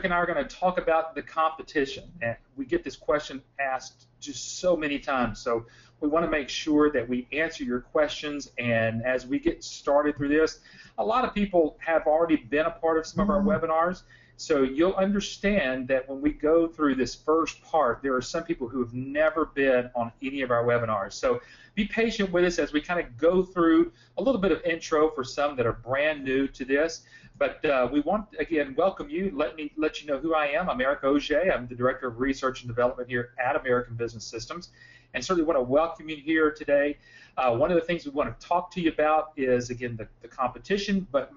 Patrick and I are going to talk about the competition, and we get this question asked just so many times, so we want to make sure that we answer your questions. And as we get started through this, a lot of people have already been a part of some of our webinars, so you'll understand that when we go through this first part, there are some people who have never been on any of our webinars. So be patient with us as we kind of go through a little bit of intro for some that are brand new to this. But we want, again, welcome you. Let you know who I am. I'm Eric Ogea. I'm the Director of Research and Development here at American Business Systems, and certainly want to welcome you here today. One of the things we want to talk to you about is, again, the competition, but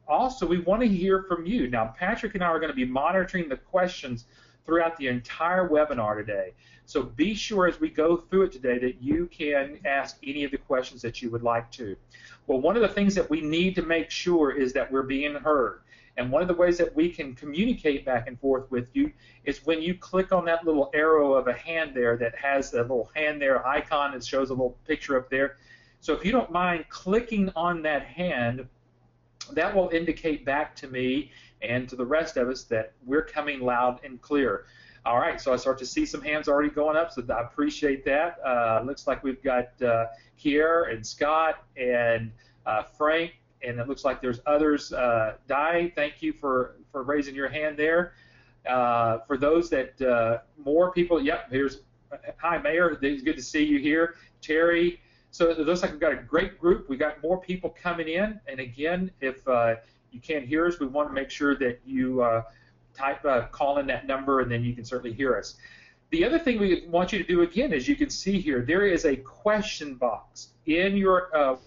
also we want to hear from you. Now, Patrick and I are going to be monitoring the questions throughout the entire webinar today. So be sure as we go through it today that you can ask any of the questions that you would like to. Well, one of the things that we need to make sure is that we're being heard. And one of the ways that we can communicate back and forth with you is when you click on that little arrow of a hand there that has the little hand there icon that shows a little picture up there. So if you don't mind clicking on that hand, that will indicate back to me and to the rest of us that we're coming loud and clear. All right, so I start to see some hands already going up, so I appreciate that. Looks like we've got Kier and Scott and Frank, and it looks like there's others. Di, thank you for raising your hand there. For those that more people, yep, here's, hi Mayor, it's good to see you here. Terry, so it looks like we've got a great group. We've got more people coming in, and again, if you can't hear us, we want to make sure that you call in that number, and then you can certainly hear us. The other thing we want you to do, again, as you can see here, there is a question box in your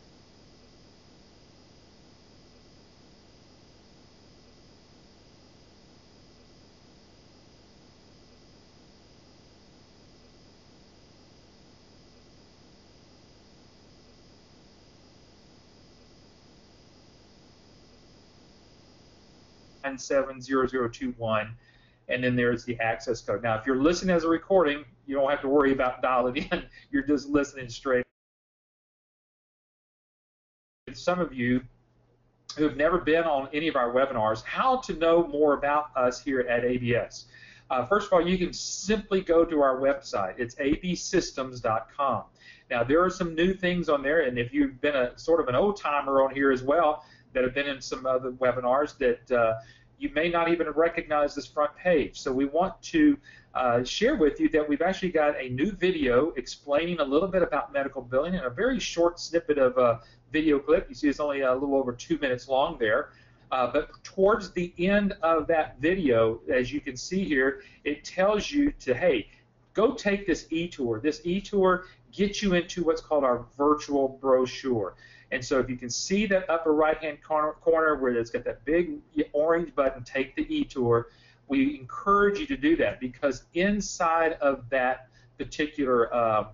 .70021, and then there's the access code. Now, if you're listening as a recording, you don't have to worry about dialing in. You're just listening straight. Some of you who have never been on any of our webinars, how to know more about us here at ABS. First of all, you can simply go to our website. It's absystems.com. Now, there are some new things on there, and if you've been a sort of an old-timer on here as well, that have been in some other webinars, that you may not even recognize this front page. So we want to share with you that we've actually got a new video explaining a little bit about medical billing, and a very short snippet of a video clip. You see it's only a little over 2 minutes long there. But towards the end of that video, as you can see here, it tells you to, hey, go take this e-tour. This e-tour gets you into what's called our virtual brochure. And so if you can see that upper right-hand corner where it's got that big orange button, take the e-tour, we encourage you to do that, because inside of that particular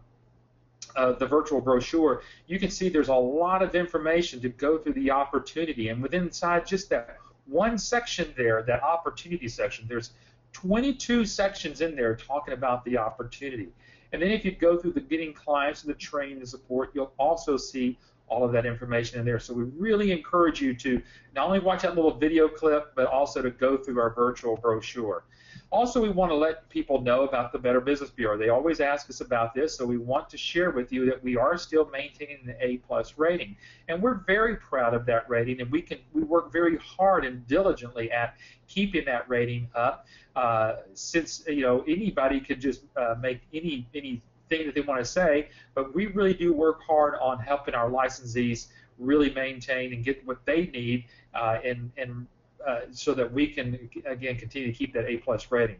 the virtual brochure, you can see there's a lot of information to go through the opportunity. And within inside just that one section there, that opportunity section, there's 22 sections in there talking about the opportunity. And then if you go through the getting clients and the training and support, you'll also see all of that information in there. So we really encourage you to not only watch that little video clip, but also to go through our virtual brochure. Also, we want to let people know about the Better Business Bureau. They always ask us about this, so we want to share with you that we are still maintaining an A+ rating. And we're very proud of that rating, and we work very hard and diligently at keeping that rating up, since anybody could just make anything that they want to say, but we really do work hard on helping our licensees really maintain and get what they need, so that we can, again, continue to keep that A+ rating.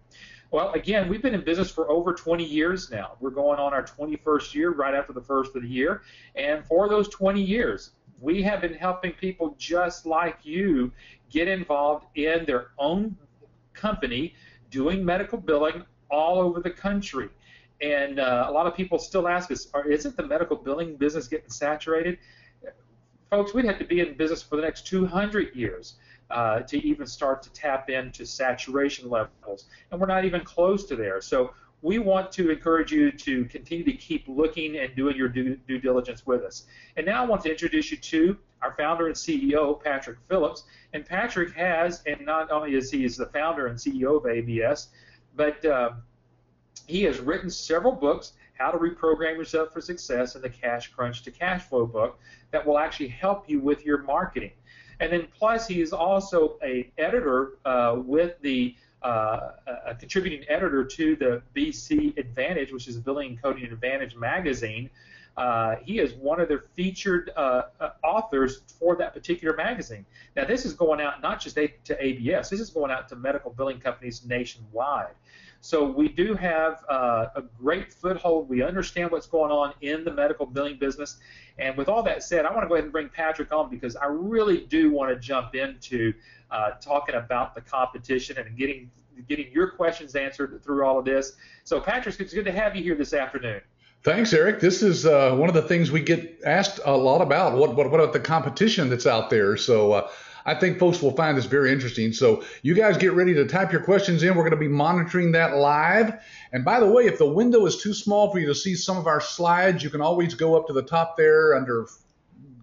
Well, again, we've been in business for over 20 years now. We're going on our 21st year right after the first of the year, and for those 20 years, we have been helping people just like you get involved in their own company doing medical billing all over the country. And a lot of people still ask us, isn't the medical billing business getting saturated? Folks, we'd have to be in business for the next 200 years to even start to tap into saturation levels. And we're not even close to there. So we want to encourage you to continue to keep looking and doing your due diligence with us. And now I want to introduce you to our founder and CEO, Patrick Phillips. And Patrick has, and not only is he the founder and CEO of ABS, but he has written several books, How to Reprogram Yourself for Success and the Cash Crunch to Cash Flow book, that will actually help you with your marketing. And then plus he is also an editor with the a contributing editor to the BC Advantage, which is Billing and Coding Advantage magazine. He is one of their featured authors for that particular magazine. Now, this is going out not just to ABS. This is going out to medical billing companies nationwide. So we do have a great foothold. We understand what's going on in the medical billing business. And with all that said, I want to go ahead and bring Patrick on because I really do want to jump into talking about the competition and getting your questions answered through all of this. So, Patrick, it's good to have you here this afternoon. Thanks, Eric. This is one of the things we get asked a lot about. What about the competition that's out there? So I think folks will find this very interesting. So you guys get ready to type your questions in. We're going to be monitoring that live. And by the way, if the window is too small for you to see some of our slides, you can always go up to the top there under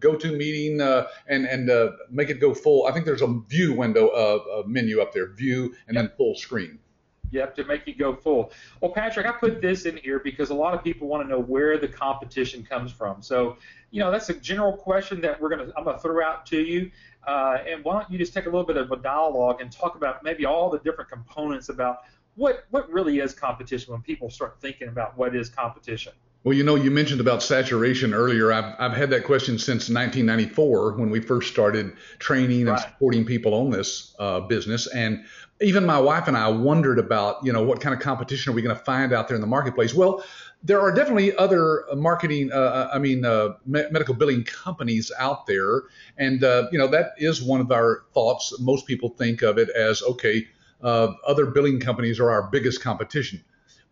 GoToMeeting and make it go full. I think there's a view window, a menu up there, view, and then full screen. Yep, to make you go full. Well, Patrick, I put this in here because a lot of people want to know where the competition comes from. So, that's a general question that I'm gonna throw out to you. And why don't you just take a little bit of a dialogue and talk about maybe all the different components about what really is competition when people start thinking about what is competition. Well, you mentioned about saturation earlier. I've had that question since 1994 when we first started training and supporting people on this business. And even my wife and I wondered about, what kind of competition are we going to find out there in the marketplace? Well, there are definitely other medical billing companies out there. And, that is one of our thoughts. Most people think of it as, okay, other billing companies are our biggest competition.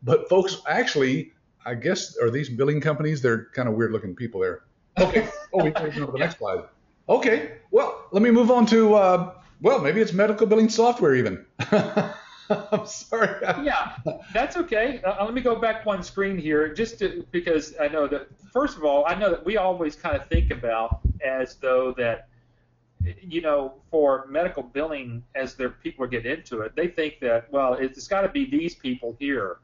But folks, actually, I guess, are these billing companies? They're kind of weird looking people there. Okay. We can go to the next slide. Okay. Well, let me move on to, maybe it's medical billing software even. I'm sorry. Yeah, that's okay. Let me go back one screen here because I know that, first of all, I know that we always kind of think about as though that, for medical billing, as people get into it, they think that, well, it's got to be these people here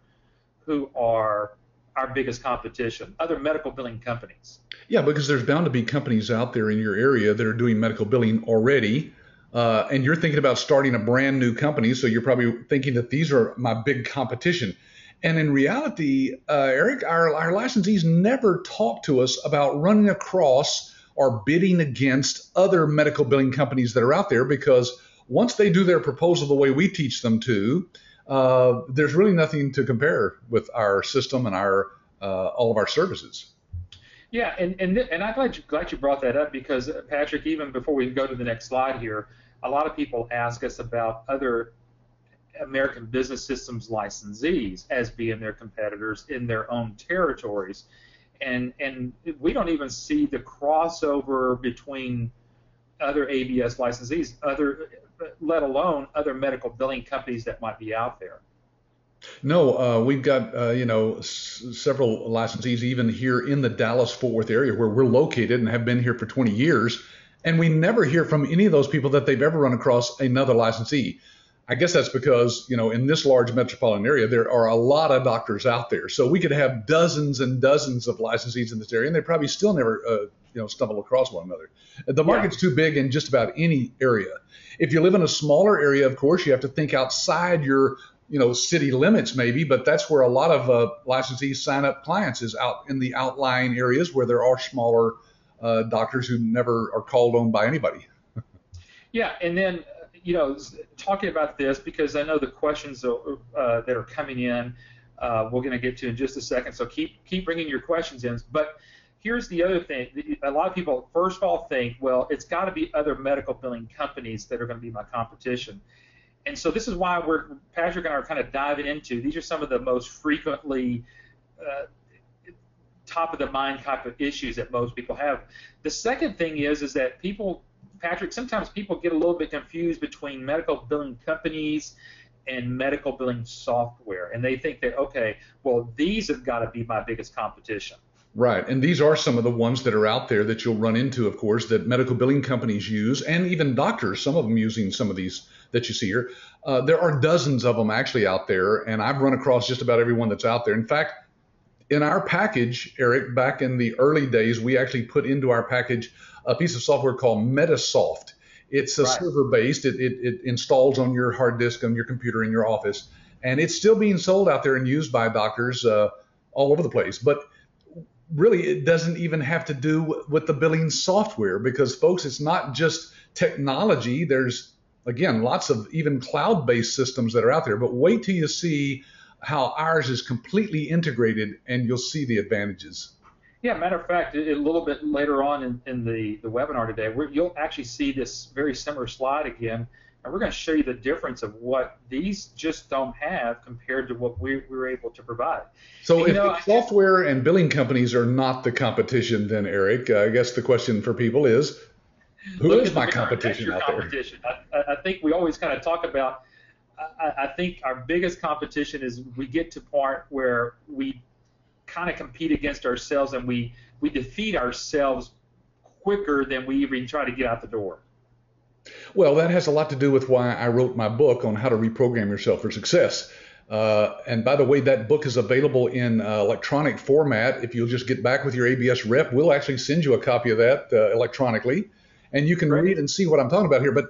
who are our biggest competition, other medical billing companies. Yeah, because there's bound to be companies out there in your area that are doing medical billing already, and you're thinking about starting a brand new company, so you're probably thinking that these are my big competition. And in reality, Eric, our licensees never talk to us about running across or bidding against other medical billing companies that are out there, because once they do their proposal the way we teach them to, there's really nothing to compare with our system and our all of our services. Yeah, and I'm glad you brought that up because, Patrick, even before we go to the next slide here, a lot of people ask us about other American Business Systems licensees as being their competitors in their own territories, and we don't even see the crossover between other ABS licensees, let alone other medical billing companies that might be out there. No, we've got several licensees even here in the Dallas-Fort Worth area where we're located and have been here for 20 years, and we never hear from any of those people that they've ever run across another licensee. I guess that's because, in this large metropolitan area, there are a lot of doctors out there. So we could have dozens and dozens of licensees in this area, and they probably still never, stumble across one another. The market's too big in just about any area. If you live in a smaller area, of course, you have to think outside your, city limits maybe, but that's where a lot of licensees sign up clients is out in the outlying areas where there are smaller doctors who never are called on by anybody. Yeah, and then, talking about this, because I know the questions that are coming in, we're going to get to in just a second, so keep bringing your questions in. But here's the other thing. A lot of people, first of all, think, well, it's got to be other medical billing companies that are going to be my competition. And so this is why Patrick and I are kind of diving into, these are some of the most frequently top of the mind type of issues that most people have. The second thing is that people, Patrick, sometimes people get a little bit confused between medical billing companies and medical billing software. And they think that, okay, well, these have got to be my biggest competition. Right. And these are some of the ones that are out there that you'll run into, of course, that medical billing companies use, and even doctors, some of them using some of these that you see here. There are dozens of them actually out there, and I've run across just about every one that's out there. In fact, in our package, Eric, back in the early days, we actually put into our package a piece of software called Metasoft. It's a server-based. It installs on your hard disk on your computer in your office, and it's still being sold out there and used by doctors all over the place. But really, it doesn't even have to do with the billing software because, folks, it's not just technology. There's, again, lots of even cloud-based systems that are out there. But wait till you see how ours is completely integrated, and you'll see the advantages. Yeah, matter of fact, a little bit later on in the webinar today, you'll actually see this very similar slide again, and we're going to show you the difference of what these just don't have compared to what we were able to provide. So if software and billing companies are not the competition, then, Eric, I guess the question for people is, who is my competition out there? I think we always kind of talk about, I think our biggest competition is we get to part where we kind of compete against ourselves and we defeat ourselves quicker than we even try to get out the door. Well, that has a lot to do with why I wrote my book on how to reprogram yourself for success. And by the way, that book is available in electronic format. If you'll just get back with your ABS rep, we'll actually send you a copy of that electronically, and you can read and see what I'm talking about here. But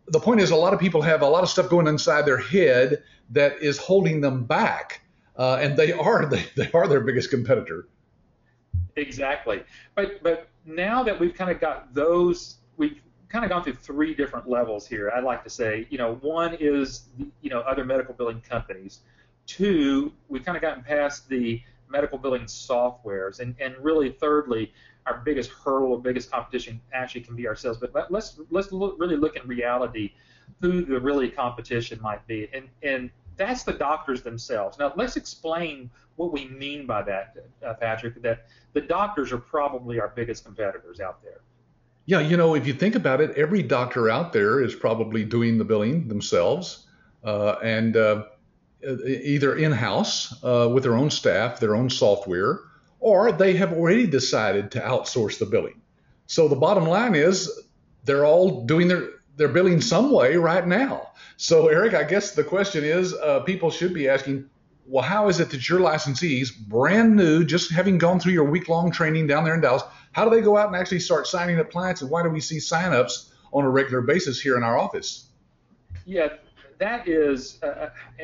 the point is, a lot of people have a lot of stuff going inside their head that is holding them back, and they are their biggest competitor. Exactly. But now that we've kind of got those, we've kind of gone through three different levels here. I'd like to say, one is, other medical billing companies. Two, we've kind of gotten past the medical billing softwares, and really, thirdly, our biggest hurdle, biggest competition actually can be ourselves. But let's really look in reality who the really competition might be, and that's the doctors themselves. Now, let's explain what we mean by that, Patrick. That the doctors are probably our biggest competitors out there. Yeah, if you think about it, every doctor out there is probably doing the billing themselves, and either in-house with their own staff, their own software, or they have already decided to outsource the billing. So the bottom line is they're all doing their billing some way right now. So, Eric, I guess the question is, people should be asking, well, how is it that your licensees, brand new, just having gone through your week-long training down there in Dallas, how do they go out and actually start signing up clients, and why do we see sign-ups on a regular basis here in our office? Yeah, that is,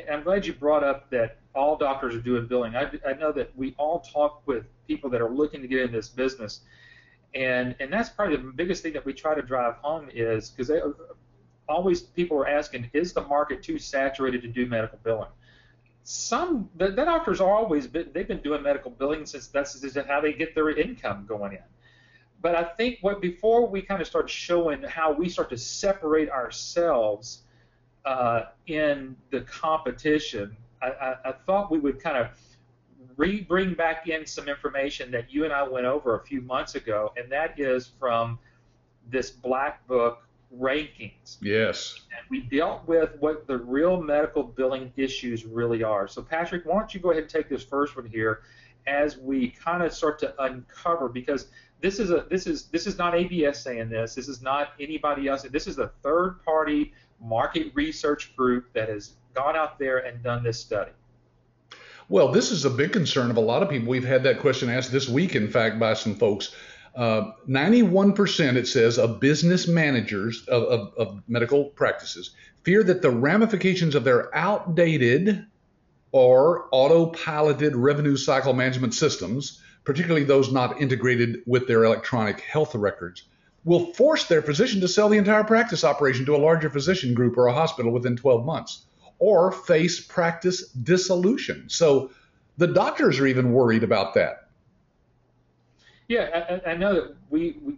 I'm glad you brought up that all doctors are doing billing. I know that we all talk with people that are looking to get in this business, and that's probably the biggest thing that we try to drive home is, because always people are asking, is the market too saturated to do medical billing? The doctors are they've been doing medical billing since that's how they get their income going in. But I think before we kind of start showing how we start to separate ourselves in the competition, I thought we would kind of bring back in some information that you and I went over a few months ago, and that is from this Black Book rankings. Yes. And we dealt with what the real medical billing issues really are. So, Patrick, why don't you go ahead and take this first one here as we kind of start to uncover, because this is not ABS saying this. This is not anybody else. This is a third-party market research group that has gone out there and done this study. Well, this is a big concern of a lot of people. We've had that question asked this week, in fact, by some folks. 91%, it says, of business managers of medical practices fear that the ramifications of their outdated or auto-piloted revenue cycle management systems, particularly those not integrated with their electronic health records, will force their physician to sell the entire practice operation to a larger physician group or a hospital within 12 months, or face practice dissolution. So the doctors are even worried about that. Yeah, I know that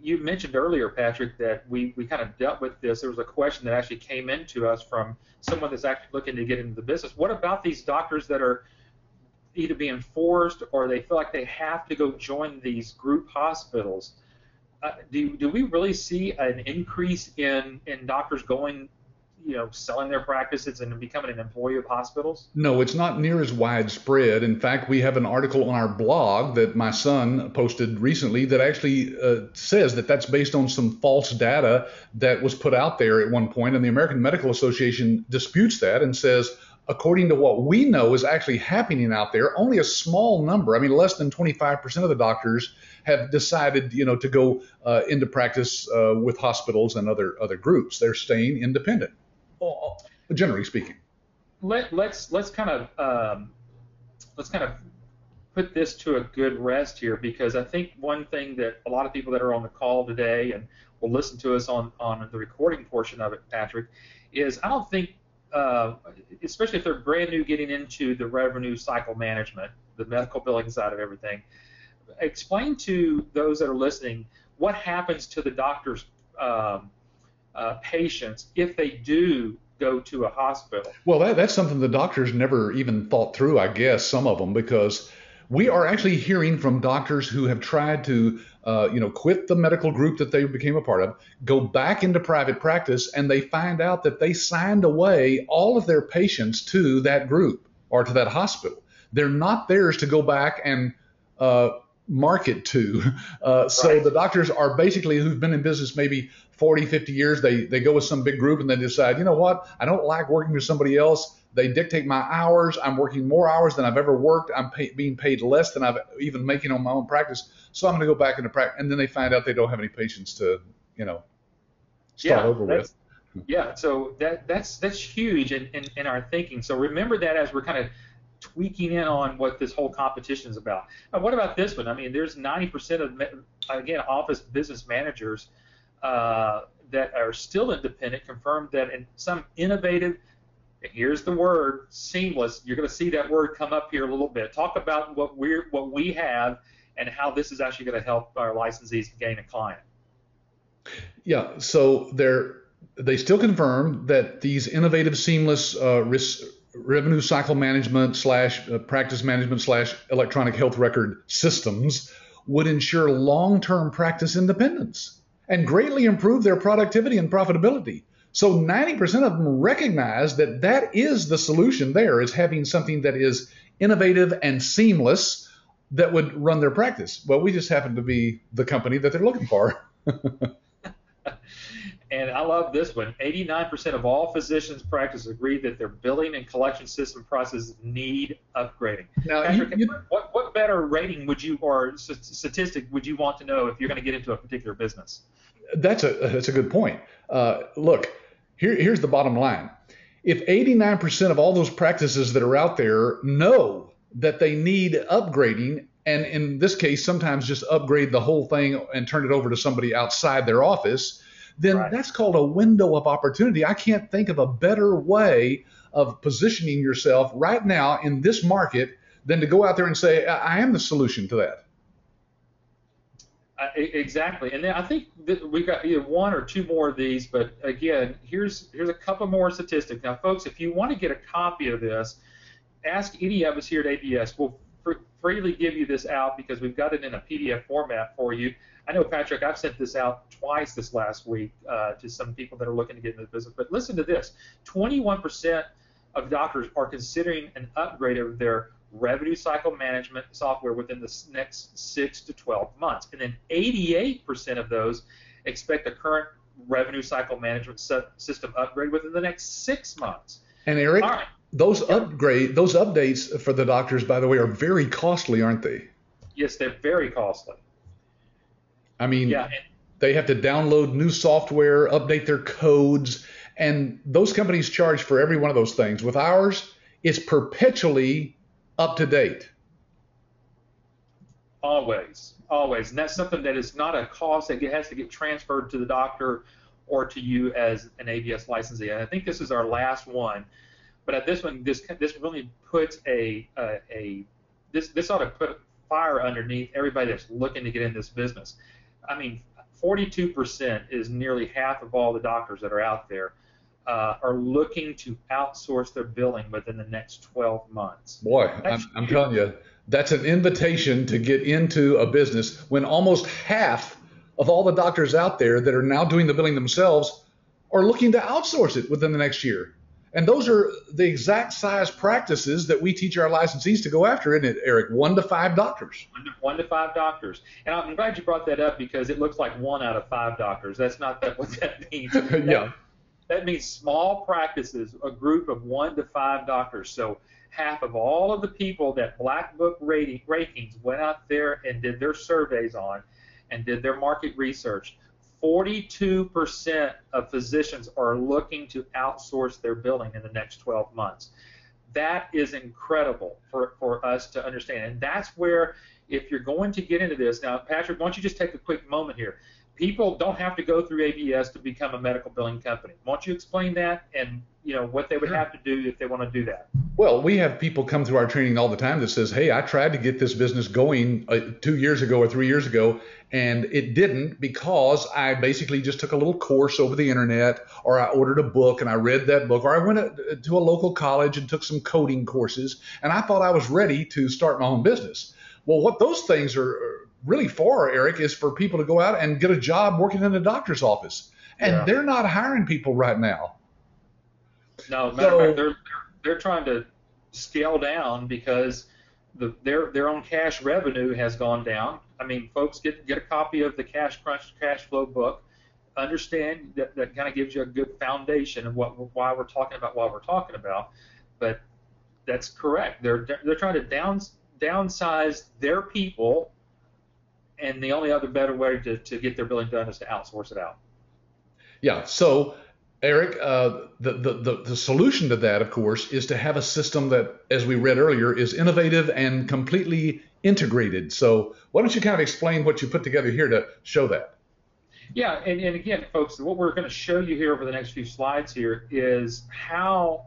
you mentioned earlier, Patrick, that we kind of dealt with this. There was a question that actually came into us from someone that's actually looking to get into the business. What about these doctors that are either being forced or they feel like they have to go join these group hospitals? Do we really see an increase in doctors going, selling their practices and becoming an employee of hospitals? No, it's not near as widespread. In fact, we have an article on our blog that my son posted recently that actually says that that's based on some false data that was put out there at one point, and the American Medical Association disputes that and says, according to what we know is actually happening out there, only a small number, I mean, less than 25% of the doctors have decided, to go into practice with hospitals and other groups. They're staying independent, generally speaking. Let's kind of put this to a good rest here, because I think one thing that a lot of people that are on the call today and will listen to us on the recording portion of it, Patrick, is I don't think, especially if they're brand new getting into the revenue cycle management, the medical billing side of everything, explain to those that are listening what happens to the doctor's patients if they do go to a hospital. Well, that's something the doctors never even thought through, I guess, some of them, because we are actually hearing from doctors who have tried to quit the medical group that they became a part of, go back into private practice, and they find out that they signed away all of their patients to that group or to that hospital. They're not theirs to go back and market to. So the doctors are basically, who've been in business maybe 40, 50 years, they go with some big group and they decide, you know what, I don't like working with somebody else. They dictate my hours. I'm working more hours than I've ever worked. I'm being paid less than I've even making on my own practice. So I'm going to go back into practice. And then they find out they don't have any patients to, start over with. Yeah, so that's huge in our thinking. So remember that as we're kind of tweaking in on what this whole competition is about. Now, what about this one? I mean, there's 90% of, again, office business managers that are still independent confirmed that in some innovative, here's the word, seamless. You're going to see that word come up here a little bit. Talk about what we have and how this is actually going to help our licensees gain a client. Yeah, so they still confirm that these innovative, seamless revenue cycle management / practice management / electronic health record systems would ensure long-term practice independence and greatly improve their productivity and profitability. So 90% of them recognize that is the solution there, is having something that is innovative and seamless that would run their practice. Well, we just happen to be the company that they're looking for. And I love this one. 89% of all physicians' practices agree that their billing and collection system processes need upgrading. Now, Patrick, what better rating would you, or statistic would you want to know if you're going to get into a particular business? That's a good point. Look, here's the bottom line. If 89% of all those practices that are out there know that they need upgrading, and in this case, sometimes just upgrade the whole thing and turn it over to somebody outside their office, then that's called a window of opportunity. I can't think of a better way of positioning yourself right now in this market than to go out there and say, I am the solution to that. Exactly. And then I think that we've got either one or two more of these, but again, here's a couple more statistics. Now, folks, if you want to get a copy of this, ask any of us here at ABS. We'll freely give you this out because we've got it in a PDF format for you. I know, Patrick, I've sent this out twice this last week to some people that are looking to get into the business. But listen to this. 21% of doctors are considering an upgrade of their revenue cycle management software within the next 6 to 12 months. And then 88% of those expect a current revenue cycle management system upgrade within the next 6 months. And Eric, those updates for the doctors, by the way, are very costly, aren't they? Yes, they're very costly. I mean, they have to download new software, update their codes, and those companies charge for every one of those things. With ours, it's perpetually up to date. Always. And that's something that is not a cost that has to get transferred to the doctor or to you as an ABS licensee. And I think this is our last one. But at this one, this really puts this ought to put fire underneath everybody that's looking to get in this business. I mean, 42% is nearly half of all the doctors that are out there are looking to outsource their billing within the next 12 months. Boy, I'm telling you, that's an invitation to get into a business when almost half of all the doctors out there that are now doing the billing themselves are looking to outsource it within the next year. And those are the exact size practices that we teach our licensees to go after, isn't it, Eric? 1 to 5 doctors. 1 to 5 doctors. And I'm glad you brought that up because it looks like 1 out of 5 doctors. That's not what that means. Yeah. That means small practices, a group of 1 to 5 doctors. So half of all of the people that Black Book rankings went out there and did their surveys on and did their market research, 42% of physicians are looking to outsource their billing in the next 12 months. That is incredible for us to understand. And that's where, if you're going to get into this, now, Patrick, why don't you just take a quick moment here? People don't have to go through ABS to become a medical billing company. Why don't you explain that and what they would have to do if they want to do that? Well, we have people come through our training all the time that says, hey, I tried to get this business going 2 years ago or 3 years ago, and it didn't because I basically just took a little course over the internet, or I ordered a book and I read that book, or I went to a local college and took some coding courses, and I thought I was ready to start my own business. Well, what those things are really for, Eric, is for people to go out and get a job working in a doctor's office. And they're not hiring people right now. No, matter of fact, they're trying to scale down because their own cash revenue has gone down. I mean, folks, get a copy of the Cash Crunch Cash Flow book. Understand that kind of gives you a good foundation of why we're talking about what we're talking about. But that's correct. They're trying to downsize their people, and the only other better way to get their billing done is to outsource it out. Yeah. So, Eric, the solution to that, of course, is to have a system that, as we read earlier, is innovative and completely integrated. So why don't you kind of explain what you put together here to show that? Yeah, and again, folks, what we're going to show you here over the next few slides here is how,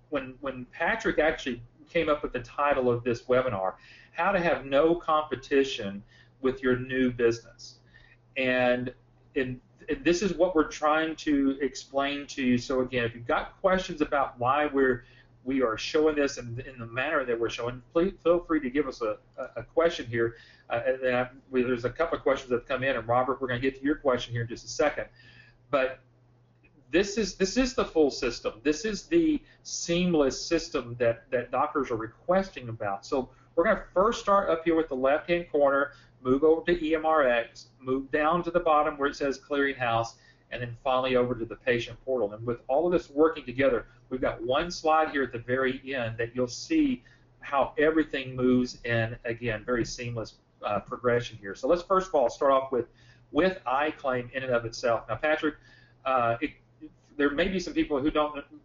when Patrick actually came up with the title of this webinar, how to have no competition with your new business. And this is what we're trying to explain to you. So again, if you've got questions about why we are showing this in the manner that we're showing, please feel free to give us a question here. And then there's a couple of questions that have come in, and Robert, we're going to get to your question here in just a second. But this is the full system. This is the seamless system that doctors are requesting about. So we're going to first start up here with the left-hand corner, move over to EMRX, move down to the bottom where it says Clearinghouse, and then finally over to the patient portal. And with all of this working together, we've got one slide here at the very end that you'll see how everything moves in, again, very seamless progression here. So let's first of all start off with iClaim in and of itself. Now, Patrick, there may be some people who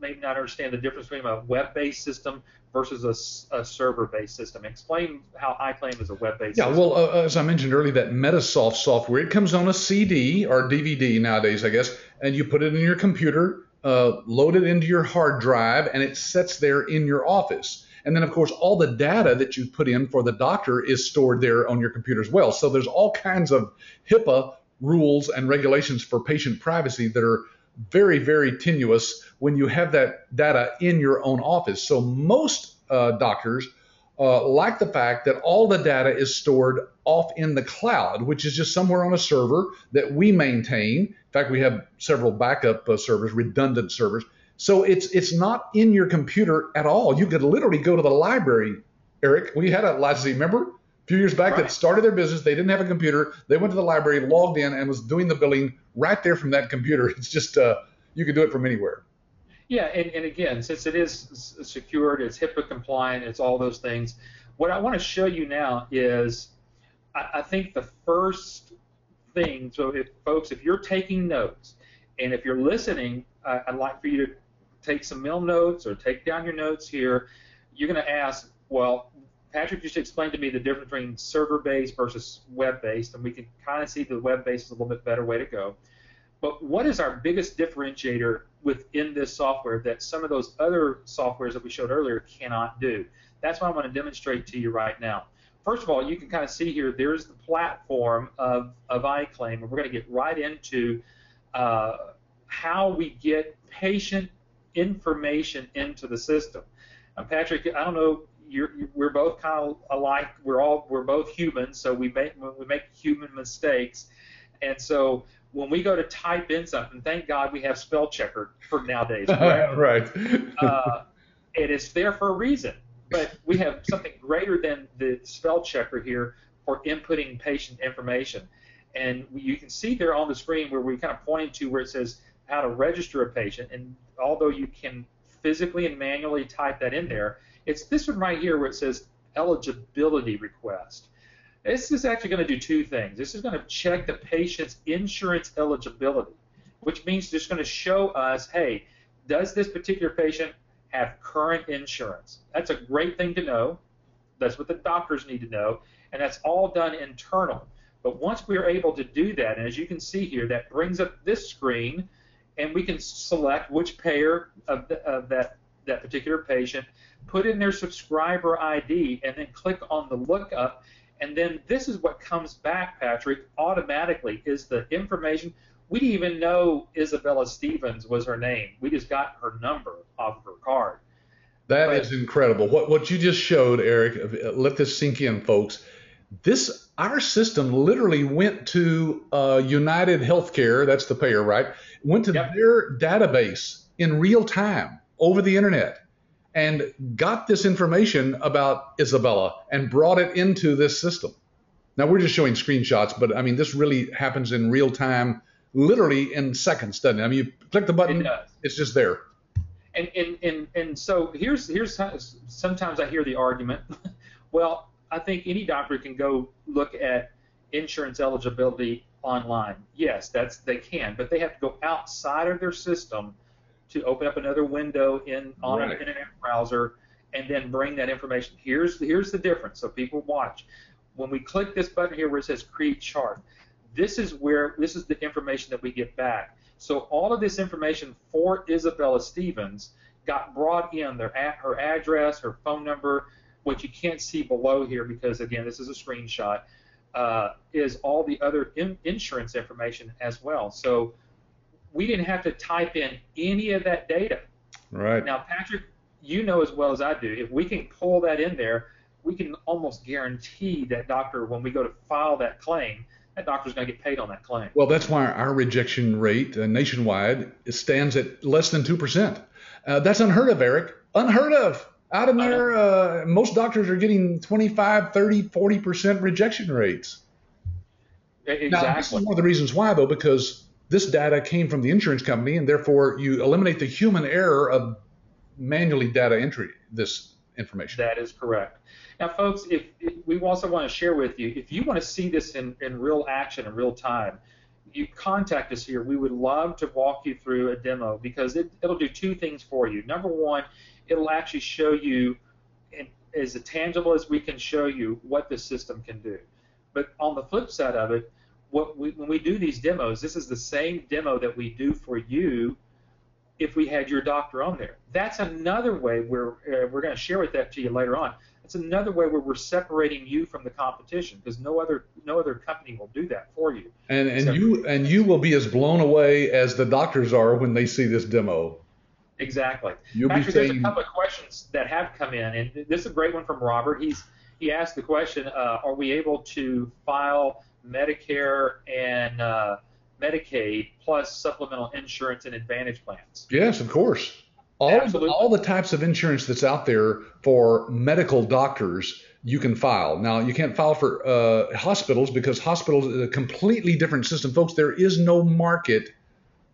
maybe not understand the difference between a web-based system versus a server-based system. Explain how iClaim is a web-based system. Yeah, well, as I mentioned earlier, that Metasoft software, it comes on a CD or DVD nowadays, I guess, and you put it in your computer, load it into your hard drive, and it sits there in your office. And then, of course, all the data that you put in for the doctor is stored there on your computer as well. So there's all kinds of HIPAA rules and regulations for patient privacy that are very, very tenuous when you have that data in your own office. So most doctors like the fact that all the data is stored off in the cloud, which is just somewhere on a server that we maintain. In fact, we have several backup servers, redundant servers. So it's not in your computer at all. You could literally go to the library. Eric, we had a licensee, remember? A few years back that started their business. They didn't have a computer. They went to the library, logged in, and was doing the billing right there from that computer. It's just you can do it from anywhere. Yeah, and again, since it is secured, it's HIPAA compliant, it's all those things. What I want to show you now is, I think the first thing, so if you're taking notes, and if you're listening, I'd like for you to take some mill notes or take down your notes here. You're going to ask, well, Patrick just explained to me the difference between server-based versus web-based, and we can kind of see the web-based is a little bit better way to go. But what is our biggest differentiator within this software that some of those other softwares that we showed earlier cannot do? That's what I want to demonstrate to you right now. First of all, you can kind of see here, there's the platform of iClaim, and we're going to get right into how we get patient information into the system. Patrick, I don't know, we're both kind of alike. We're both humans, so we make human mistakes. And so when we go to type in something, thank God we have spell checker for nowadays, correct? Right. It is there for a reason. But we have something greater than the spell checker here for inputting patient information. And you can see there on the screen where we kind of pointing to where it says how to register a patient. And although you can physically and manually type that in there, it's this one right here where it says eligibility request. This is actually going to do two things. This is going to check the patient's insurance eligibility, which means it's going to show us, hey, does this particular patient have current insurance? That's a great thing to know. That's what the doctors need to know, and that's all done internal. But once we are able to do that, and as you can see here, that brings up this screen, and we can select which payer of that particular patient, put in their subscriber ID, and then click on the lookup. And then this is what comes back, Patrick, automatically, is the information. We didn't even know Isabella Stevens was her name. We just got her number off of her card. That is incredible. What you just showed, Eric, let this sink in, folks. Our system literally went to United Healthcare, that's the payer, right? Went to their database in real time over the internet and got this information about Isabella and brought it into this system. Now, we're just showing screenshots, but I mean, this really happens in real time, literally in seconds, doesn't it? I mean, you click the button, it's just there. And so here's how, sometimes I hear the argument, well, I think any doctor can go look at insurance eligibility online. Yes, they can, but they have to go outside of their system to open up another window on an internet browser and then bring that information. Here's the difference, so people watch. When we click this button here where it says create chart, this is the information that we get back. So all of this information for Isabella Stevens got brought in, her address, her phone number. What you can't see below here, because again this is a screenshot, is all the other insurance information as well. So we didn't have to type in any of that data. Right. Now, Patrick, you know as well as I do, if we can pull that in there, we can almost guarantee that doctor, when we go to file that claim, that doctor's going to get paid on that claim. Well, that's why our rejection rate nationwide stands at less than 2%. That's unheard of, Eric. Unheard of. Out in there, most doctors are getting 25, 30, 40% rejection rates. Exactly. Now, this is one of the reasons why, though, because this data came from the insurance company, and therefore you eliminate the human error of manually data entry this information. That is correct. Now, folks, if we also want to share with you, if you want to see this in real action, in real time, you contact us here. We would love to walk you through a demo because it'll do two things for you. Number one, it'll actually show you, as tangible as we can show you, what the system can do. But on the flip side of it, when we do these demos, this is the same demo that we do for you if we had your doctor on there. That's another way where we're going to share with that to you later on. It's another way where we're separating you from the competition, because no other company will do that for you. And you will be as blown away as the doctors are when they see this demo. Exactly. Actually, there's a couple of questions that have come in, and this is a great one from Robert. He asked the question, are we able to file Medicare and Medicaid plus supplemental insurance and Advantage plans? Yes, of course. All the types of insurance that's out there for medical doctors, you can file. Now, you can't file for hospitals because hospitals is a completely different system. Folks, there is no market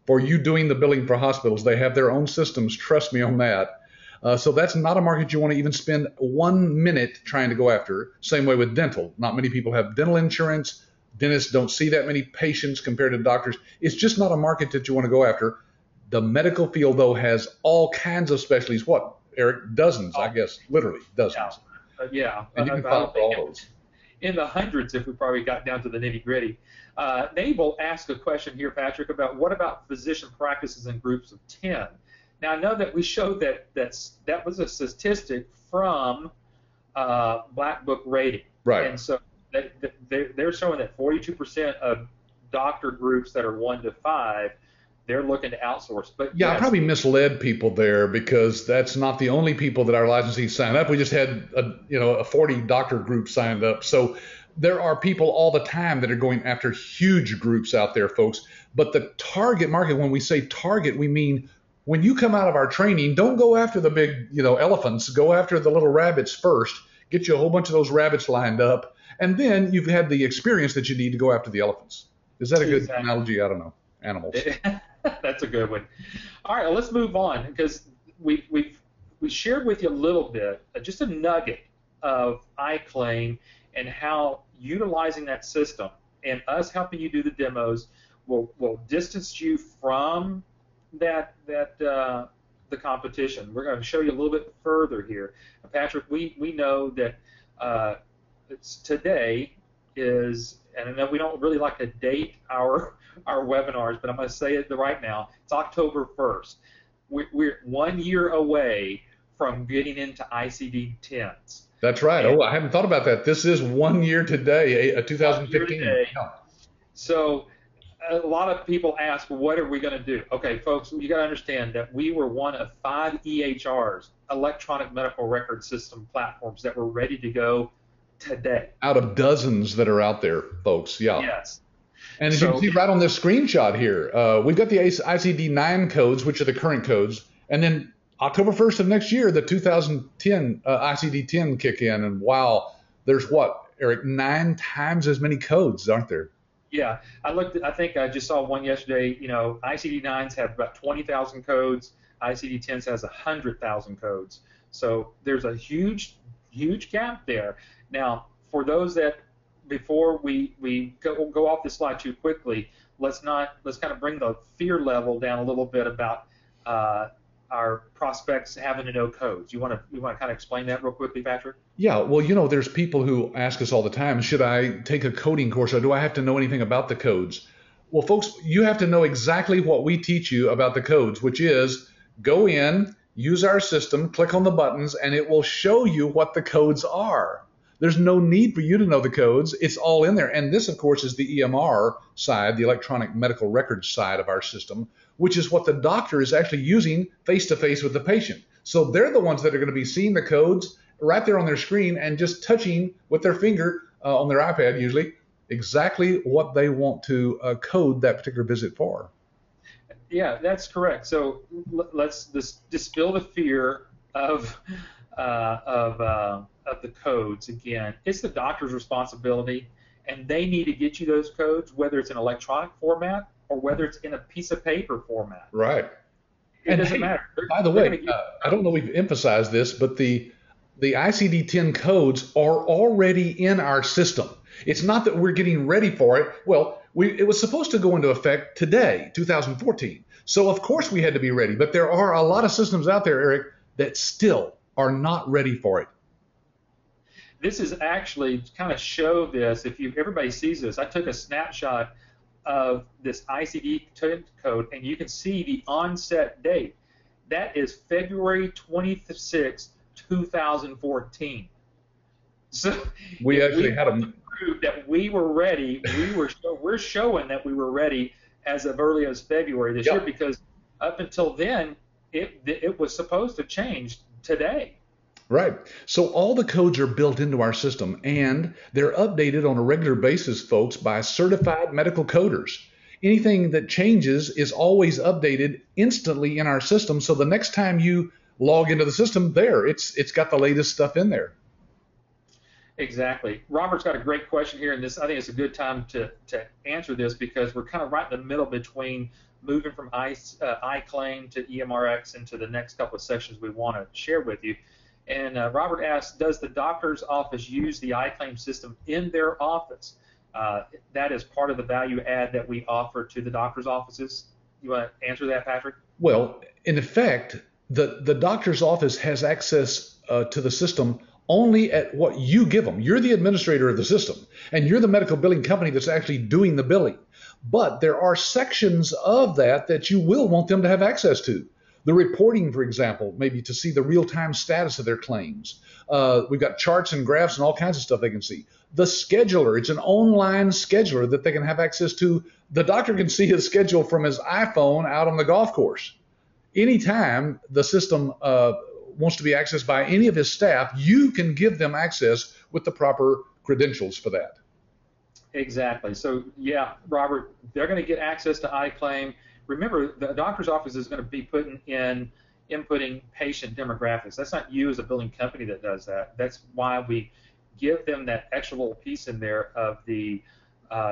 for you doing the billing for hospitals. They have their own systems. Trust me on that. So that's not a market you want to even spend 1 minute trying to go after. Same way with dental. Not many people have dental insurance. Dentists don't see that many patients compared to doctors. It's just not a market that you want to go after. The medical field, though, has all kinds of specialties. What, Eric? Dozens, I guess, literally dozens. Yeah. And you can file for all those. In the hundreds, if we probably got down to the nitty-gritty. Nabel asked a question here, Patrick, about what about physician practices in groups of 10? Now, I know that we showed that was a statistic from Black Book Rating. Right. And so they're showing that 42% of doctor groups that are 1 to 5, they're looking to outsource. But yeah, I probably misled people there because that's not the only people that our licensees signed up. We just had a 40 doctor group signed up. So there are people all the time that are going after huge groups out there, folks. But the target market, when we say target, we mean when you come out of our training, don't go after the big, elephants. Go after the little rabbits first. Get you a whole bunch of those rabbits lined up, and then you've had the experience that you need to go after the elephants. Is that a good analogy? I don't know. Animals. That's a good one. All right, well, let's move on, because we shared with you a little bit, just a nugget of iClaim and how utilizing that system and us helping you do the demos will distance you from the competition. We're going to show you a little bit further here. Patrick, we know that today is, and I know we don't really like to date our webinars, but I'm going to say it right now. It's October 1st. We're 1 year away from getting into ICD-10s. That's right. And, I hadn't thought about that. This is 1 year today, 2015. Yeah. So a lot of people ask, what are we going to do? Okay, folks, you got to understand that we were one of 5 EHRs, electronic medical record system platforms, that were ready to go today. Out of dozens that are out there, folks. Yeah. Yes. And as you can see right on this screenshot here, we've got the ICD-9 codes, which are the current codes, and then October 1st of next year, the 2010 ICD-10 kick in, and wow, there's what, Eric, 9 times as many codes, aren't there? Yeah, I think I just saw one yesterday. ICD-9s have about 20,000 codes. ICD-10s has 100,000 codes. So there's a huge gap there. Now, for those that, before we go off this slide too quickly, let's kind of bring the fear level down a little bit about our prospects having to know codes. You want to kind of explain that real quickly, Patrick? Yeah, well, there's people who ask us all the time, should I take a coding course, or do I have to know anything about the codes? Well, folks, you have to know exactly what we teach you about the codes, which is go in, use our system, click on the buttons, and it will show you what the codes are. There's no need for you to know the codes. It's all in there. And this, of course, is the EMR side, the electronic medical records side of our system, which is what the doctor is actually using face-to-face with the patient. So they're the ones that are going to be seeing the codes right there on their screen and just touching with their finger on their iPad usually exactly what they want to code that particular visit for. Yeah, that's correct. So let's dispel the fear of the codes again. It's the doctor's responsibility, and they need to get you those codes, whether it's in electronic format or whether it's in a piece of paper format. Right. It doesn't matter. By the way, I don't know if we've emphasized this, but the ICD-10 codes are already in our system. It's not that we're getting ready for it. Well, it was supposed to go into effect today, 2014. So, of course, we had to be ready. But there are a lot of systems out there, Eric, that still are not ready for it. This is actually to kind of show this. If everybody sees this, I took a snapshot of this ICD-10 code, and you can see the onset date. That is February 26, 2014. So we actually had a prove that we were ready. We're showing that we were ready as of early as February this year, because up until then it was supposed to change today. Right. So all the codes are built into our system, and they're updated on a regular basis, folks, by certified medical coders. Anything that changes is always updated instantly in our system, so the next time you log into the system, it's got the latest stuff in there. Exactly. Robert's got a great question here, and I think it's a good time to answer this, because we're kind of right in the middle between moving from iClaim to EMRX into the next couple of sections we want to share with you. And Robert asks, does the doctor's office use the iClaim system in their office? That is part of the value add that we offer to the doctor's offices. You want to answer that, Patrick? Well, in effect, the doctor's office has access to the system only at what you give them. You're the administrator of the system, and you're the medical billing company that's actually doing the billing. But there are sections of that you will want them to have access to. The reporting, for example, maybe to see the real-time status of their claims. We've got charts and graphs and all kinds of stuff they can see. The scheduler, it's an online scheduler that they can have access to. The doctor can see his schedule from his iPhone out on the golf course. Anytime the system wants to be accessed by any of his staff, you can give them access with the proper credentials for that. Exactly. So, yeah, Robert, they're going to get access to iClaim. Remember, the doctor's office is going to be inputting patient demographics. That's not you as a billing company that does that. That's why we give them that extra little piece in there of the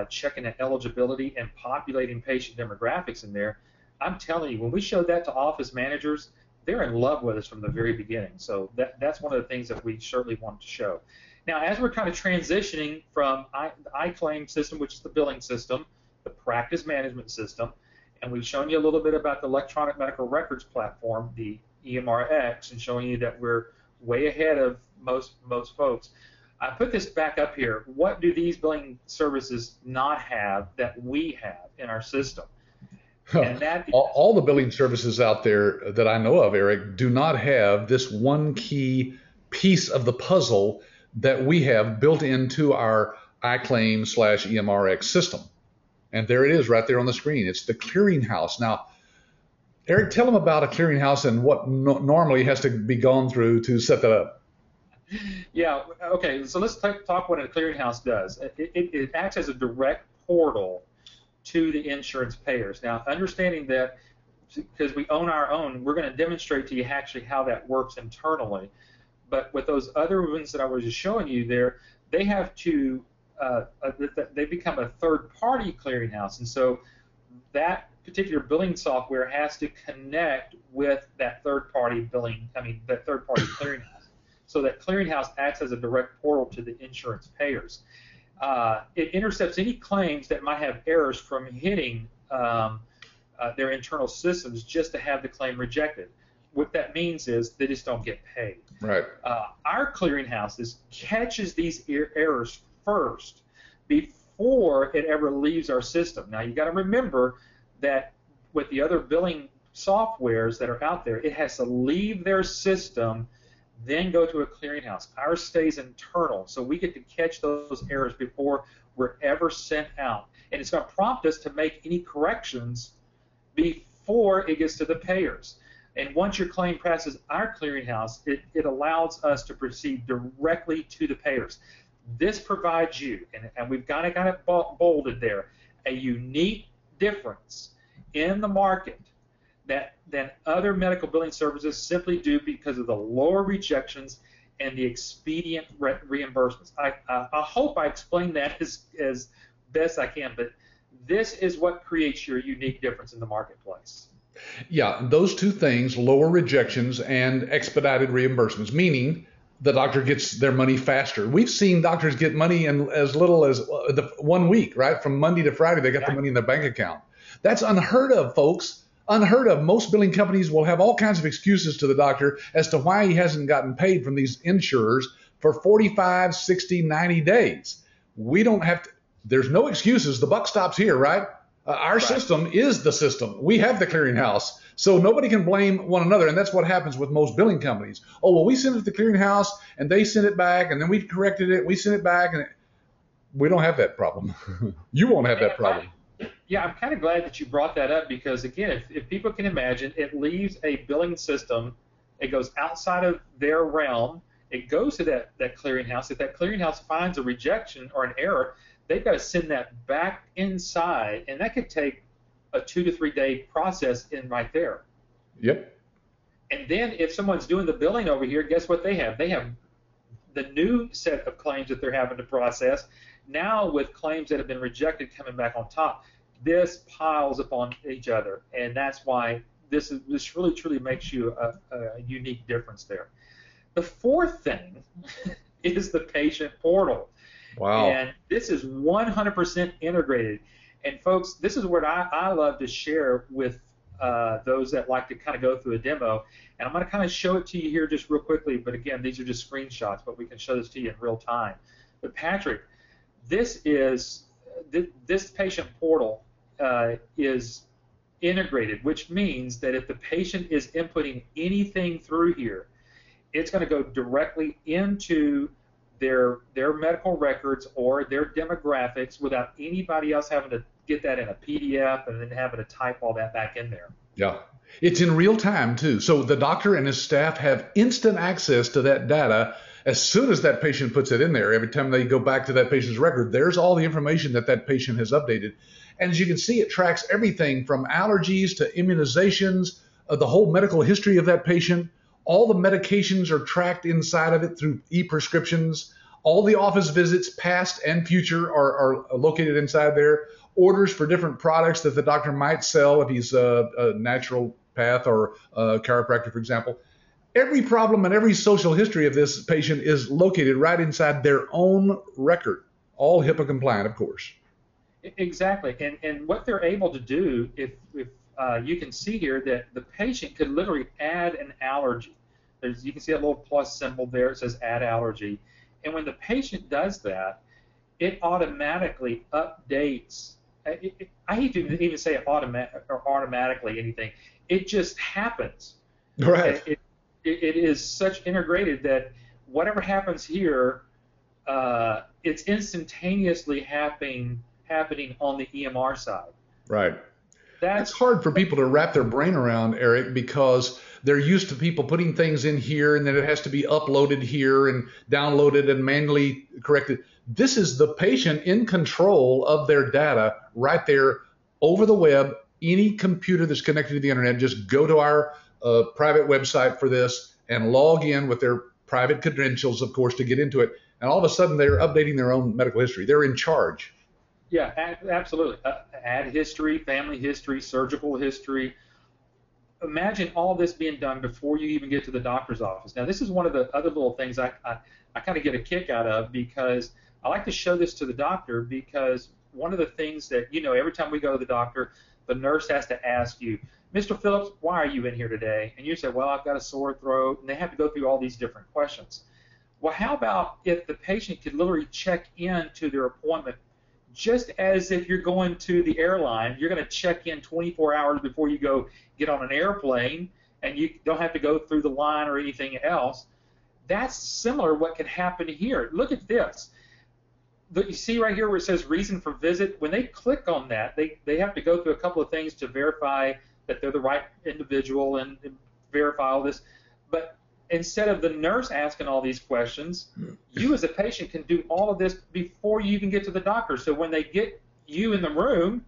checking the eligibility and populating patient demographics in there. I'm telling you, when we showed that to office managers, they're in love with us from the very beginning. So that's one of the things that we certainly wanted to show. Now, as we're kind of transitioning from the iClaim system, which is the billing system, the practice management system, and we've shown you a little bit about the electronic medical records platform, the EMRX, and showing you that we're way ahead of most folks. I put this back up here. What do these billing services not have that we have in our system? And that all the billing services out there that I know of, Eric, do not have this one key piece of the puzzle that we have built into our iClaim/EMRX system. And there it is right there on the screen. It's the clearinghouse. Now, Eric, tell them about a clearinghouse and what normally has to be gone through to set that up. Yeah, okay, so let's talk what a clearinghouse does. It acts as a direct portal to the insurance payers. Now, understanding that because we own our own, we're going to demonstrate to you actually how that works internally. But with those other ones that I was just showing you there, they have to, they become a third-party clearinghouse. And so that particular billing software has to connect with that third-party clearinghouse. So that clearinghouse acts as a direct portal to the insurance payers. It intercepts any claims that might have errors from hitting their internal systems just to have the claim rejected. What that means is they just don't get paid. Right. Our clearinghouse catches these errors first before it ever leaves our system. Now, you got to remember that with the other billing softwares that are out there, it has to leave their system, then go to a clearinghouse. Ours stays internal, so we get to catch those errors before we're ever sent out. And it's going to prompt us to make any corrections before it gets to the payers. And once your claim passes our clearinghouse, it allows us to proceed directly to the payers. This provides you, and we've got it bolded there, a unique difference in the market than other medical billing services simply do because of the lower rejections and the expedient reimbursements. I hope I explained that as best I can, but this is what creates your unique difference in the marketplace. Yeah, those two things, lower rejections and expedited reimbursements, meaning the doctor gets their money faster. We've seen doctors get money in as little as 1 week, right? From Monday to Friday, they got the money in their bank account. That's unheard of, folks. Unheard of. Most billing companies will have all kinds of excuses to the doctor as to why he hasn't gotten paid from these insurers for 45, 60, 90 days. We don't have to. There's no excuses. The buck stops here, right? Our system is the system. We have the clearinghouse. So nobody can blame one another, and that's what happens with most billing companies. Oh, well, we sent it to the clearinghouse, and they sent it back, and then we corrected it, we sent it back, and we don't have that problem. You won't have that problem. Yeah, I'm kind of glad that you brought that up because, again, if people can imagine, it leaves a billing system, it goes outside of their realm, it goes to that clearinghouse. If that clearinghouse finds a rejection or an error, they've got to send that back inside, and that could take a 2 to 3 day process in right there. Yep. And then if someone's doing the billing over here, guess what they have? They have the new set of claims that they're having to process. Now with claims that have been rejected coming back on top, this piles upon each other, and that's why this really truly makes you a unique difference there. The fourth thing is the patient portal. Wow. And this is 100% integrated. And folks, this is what I love to share with those that like to kind of go through a demo. And I'm going to kind of show it to you here just real quickly. But again, these are just screenshots, but we can show this to you in real time. But Patrick, this patient portal is integrated, which means that if the patient is inputting anything through here, it's going to go directly into their medical records or their demographics without anybody else having to get that in a PDF and then having to type all that back in there. Yeah. It's in real time, too. So the doctor and his staff have instant access to that data As soon as that patient puts it in there, every time they go back to that patient's record, there's all the information that that patient has updated. And as you can see, it tracks everything from allergies to immunizations, the whole medical history of that patient. All the medications are tracked inside of it through e-prescriptions. All the office visits, past and future, are located inside there. Orders for different products that the doctor might sell if he's a naturopath or a chiropractor, for example. Every problem and every social history of this patient is located right inside their own record, all HIPAA compliant, of course. Exactly, and what they're able to do, if you can see here that the patient could literally add an allergy. You can see that little plus symbol there. It says add allergy. And when the patient does that, it automatically updates. I hate to even say automatically anything. It just happens. Right. It is such integrated that whatever happens here, it's instantaneously happening on the EMR side. Right. That's hard for people to wrap their brain around, Eric, because they're used to people putting things in here and then it has to be uploaded here and downloaded and manually corrected. This is the patient in control of their data right there over the web. Any computer that's connected to the internet, just go to our private website for this and log in with their private credentials, of course, to get into it. And all of a sudden, they're updating their own medical history. They're in charge. Yeah, absolutely. Add history, family history, surgical history. Imagine all this being done before you even get to the doctor's office. Now, this is one of the other little things I kind of get a kick out of, because I like to show this to the doctor, because one of the things that, every time we go to the doctor, the nurse has to ask you, Mr. Phillips, why are you in here today? And you say, well, I've got a sore throat, and they have to go through all these different questions. Well, how about if the patient could literally check in to their appointment just as if you're going to the airline? You're going to check in 24 hours before you go get on an airplane, and you don't have to go through the line or anything else. That's similar what can happen here. Look at this. You see right here where it says reason for visit? When they click on that, they have to go through a couple of things to verify that they're the right individual and verify all this. But instead of the nurse asking all these questions, you as a patient can do all of this before you even get to the doctor. So when they get you in the room,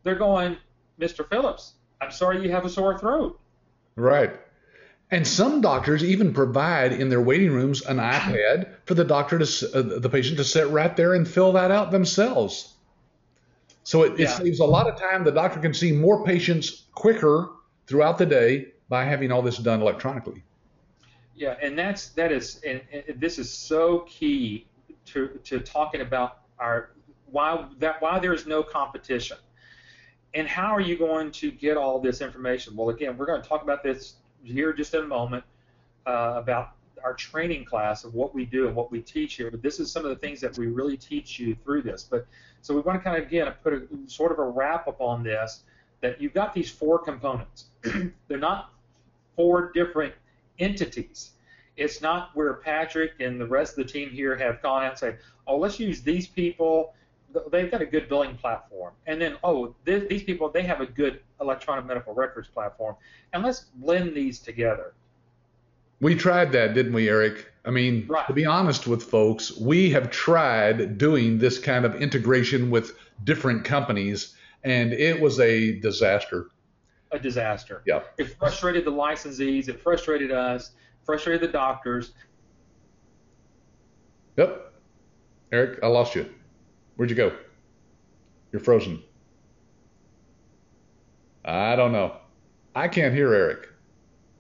they're going, Mr. Phillips, I'm sorry you have a sore throat. Right. And some doctors even provide in their waiting rooms an iPad for the doctor the patient to sit right there and fill that out themselves. So it saves a lot of time. The doctor can see more patients quicker throughout the day by having all this done electronically. Yeah, and that is this is so key to talking about why there is no competition. And how are you going to get all this information? Well, again, we're going to talk about this here just in a moment about our training class of what we do and what we teach here. But this is some of the things that we really teach you through this. But so we want to kind of, again, put a sort of a wrap up on this, that you've got these four components. They're not four different entities. It's not where Patrick and the rest of the team here have gone out and say, oh, let's use these people. They've got a good billing platform. And then, oh, these people, they have a good electronic medical records platform. And let's blend these together. We tried that, didn't we, Eric? I mean, right. To be honest with folks, we have tried doing this kind of integration with different companies, and it was a disaster. A disaster. Yeah. It frustrated the licensees. It frustrated us. Frustrated the doctors. Yep. Eric, I lost you. Where'd you go? You're frozen. I don't know. I can't hear Eric.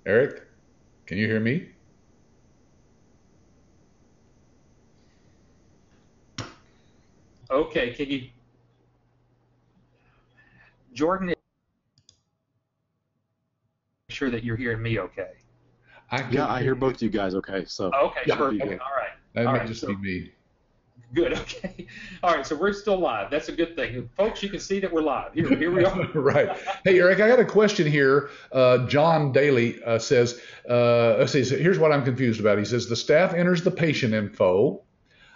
Eric, can you hear me? Okay, can you... Jordan, make sure that you're hearing me okay. I hear both of you guys okay. So okay, yeah, perfect. Okay, all right. That all might right, just be me. Good, okay. All right, so we're still live. That's a good thing. Folks, you can see that we're live. Here we are. Right. Hey, Eric, I got a question here. John Daly says, here's what I'm confused about. He says, the staff enters the patient info.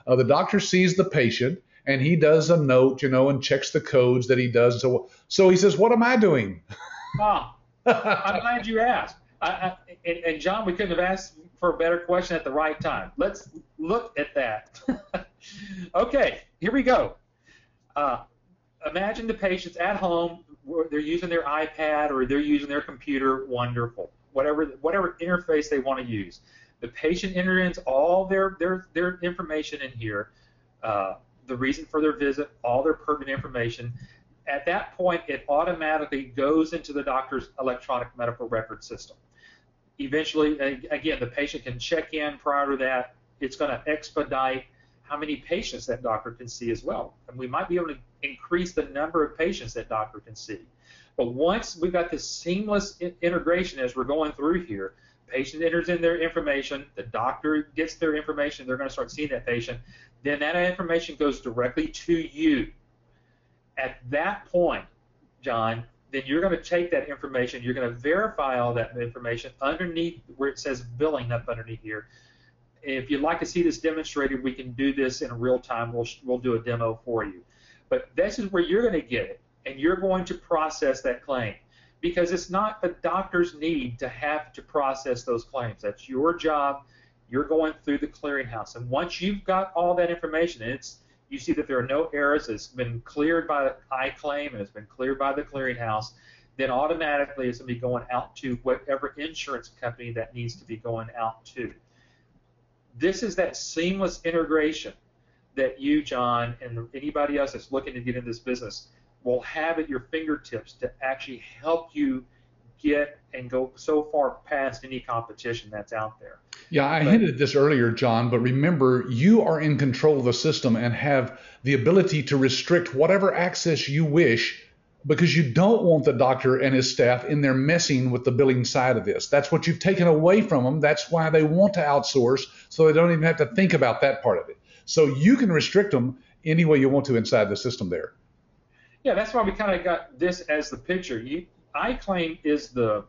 The doctor sees the patient, and he does a note, and checks the codes that he does. So he says, what am I doing? I'm glad you asked. And John, we couldn't have asked for a better question at the right time. Let's look at that. Okay, here we go. Imagine the patient's at home, they're using their iPad or they're using their computer. Wonderful. Whatever interface they want to use. The patient enters all their information in here, the reason for their visit, all their pertinent information. At that point, it automatically goes into the doctor's electronic medical record system. Eventually, again, the patient can check in prior to that. It's going to expedite how many patients that doctor can see as well. And we might be able to increase the number of patients that doctor can see. But once we've got this seamless integration as we're going through here, patient enters in their information, the doctor gets their information, they're going to start seeing that patient, then that information goes directly to you. At that point, John, then you're going to take that information, you're going to verify all that information underneath where it says billing up underneath here. If you'd like to see this demonstrated, we can do this in real time. We'll do a demo for you. But this is where you're going to get it, and you're going to process that claim. Because it's not the doctor's need to have to process those claims. That's your job. You're going through the clearinghouse. And once you've got all that information, and you see that there are no errors, it's been cleared by the iClaim, and it's been cleared by the clearinghouse, then automatically it's going to be going out to whatever insurance company that needs to be going out to. This is that seamless integration that you, John, and anybody else that's looking to get in this business will have at your fingertips to actually help you get and go so far past any competition that's out there. Yeah, I hinted at this earlier, John, but remember, you are in control of the system and have the ability to restrict whatever access you wish, because you don't want the doctor and his staff in there messing with the billing side of this. That's what you've taken away from them. That's why they want to outsource, so they don't even have to think about that part of it. So you can restrict them any way you want to inside the system there. Yeah, that's why we kind of got this as the picture. iClaim is the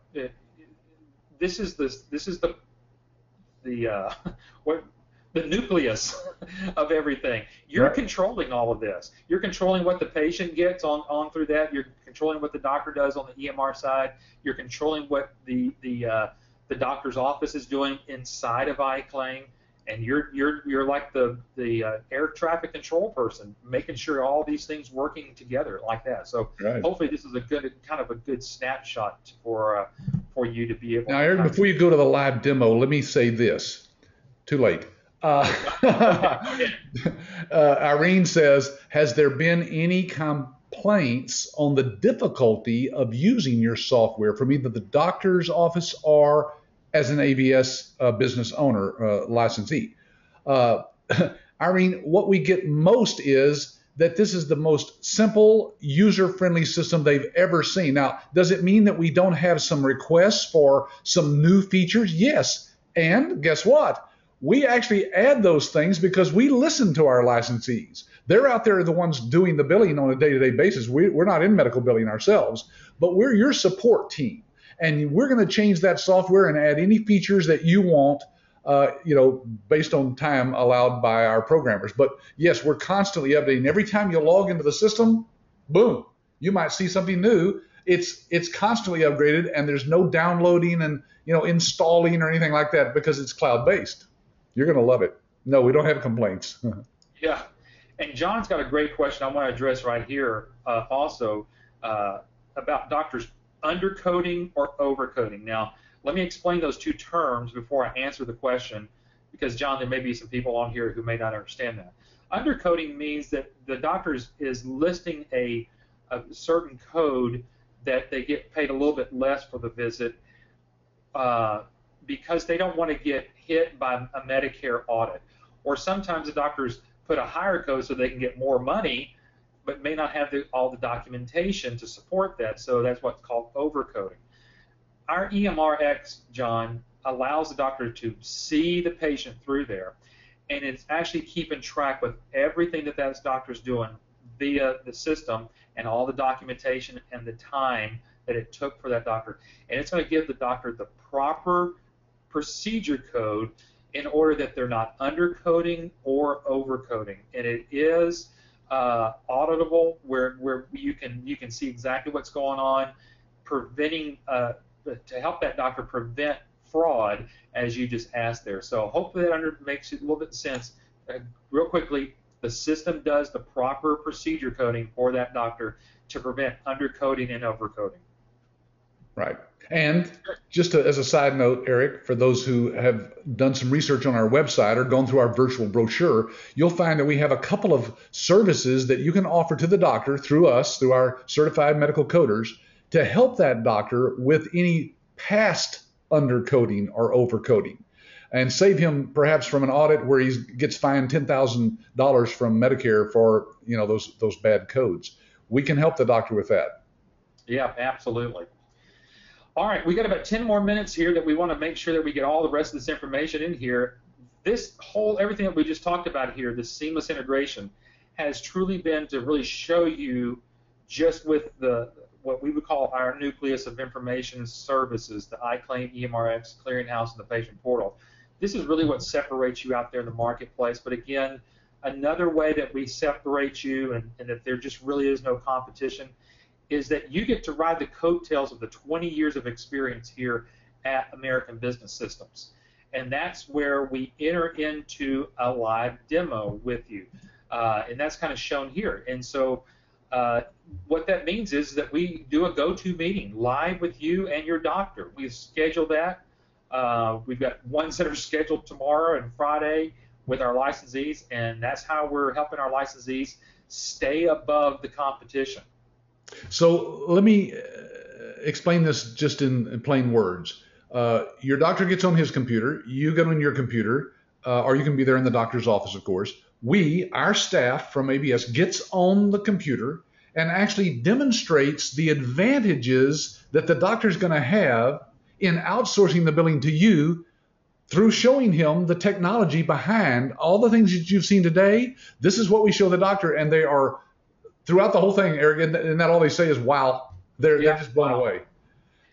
nucleus of everything. You're right. Controlling all of this. You're controlling what the patient gets on through that. You're controlling what the doctor does on the EMR side. You're controlling what the doctor's office is doing inside of iClaim. And you're like the air traffic control person, making sure all these things working together like that. So right. Hopefully this is a good snapshot for you to be able. Now, Eric, before you go to the live demo, let me say this. Too late. Irene says, has there been any complaints on the difficulty of using your software from either the doctor's office or as an AVS business owner, licensee? Irene, what we get most is that this is the most simple, user-friendly system they've ever seen. Now, does it mean that we don't have some requests for some new features? Yes. And guess what? We actually add those things because we listen to our licensees. They're out there the ones doing the billing on a day-to-day basis. We're not in medical billing ourselves, but we're your support team. And we're going to change that software and add any features that you want, based on time allowed by our programmers. But yes, we're constantly updating. Every time you log into the system, boom, you might see something new. It's constantly upgraded, and there's no downloading and installing or anything like that because it's cloud-based. You're going to love it. No, we don't have complaints. Yeah, and John's got a great question I want to address right here also about doctors undercoding or overcoding. Now, let me explain those two terms before I answer the question, because, John, there may be some people on here who may not understand that. Undercoding means that the doctor is listing a certain code that they get paid a little bit less for the visit because they don't want to get hit by a Medicare audit. Or sometimes the doctors put a higher code so they can get more money, but may not have all the documentation to support that, so that's what's called overcoding. Our EMRX, John, allows the doctor to see the patient through there, and it's actually keeping track with everything that doctor's doing via the system and all the documentation and the time that it took for that doctor. And it's going to give the doctor the proper procedure code in order that they're not undercoding or overcoding. And it is auditable, where you can see exactly what's going on, preventing to help that doctor prevent fraud, as you just asked there. So hopefully that makes it a little bit sense. Real quickly, the system does the proper procedure coding for that doctor to prevent undercoding and overcoding. Right. And just as a side note, Eric, for those who have done some research on our website or gone through our virtual brochure, you'll find that we have a couple of services that you can offer to the doctor through us, through our certified medical coders, to help that doctor with any past undercoding or overcoding, and save him perhaps from an audit where he gets fined $10,000 from Medicare for those bad codes. We can help the doctor with that. Yeah, absolutely. All right, we got about 10 more minutes here that we want to make sure that we get all the rest of this information in here. Everything that we just talked about here, this seamless integration, has truly been to really show you just with what we would call our nucleus of information services, the iClaim, EMRX, Clearinghouse, and the patient portal. This is really what separates you out there in the marketplace. But again, another way that we separate you and that there just really is no competition is that you get to ride the coattails of the 20 years of experience here at American Business Systems. And that's where we enter into a live demo with you. And that's kind of shown here. And so what that means is that we do a go-to meeting live with you and your doctor. We've scheduled that. We've got ones that are scheduled tomorrow and Friday with our licensees, and that's how we're helping our licensees stay above the competition. So let me explain this just in plain words. Your doctor gets on his computer, you get on your computer, or you can be there in the doctor's office, of course. Our staff from ABS, gets on the computer and actually demonstrates the advantages that the doctor's going to have in outsourcing the billing to you through showing him the technology behind all the things that you've seen today. This is what we show the doctor, and they are throughout the whole thing, Eric, and that all they say is, wow, they're just blown away.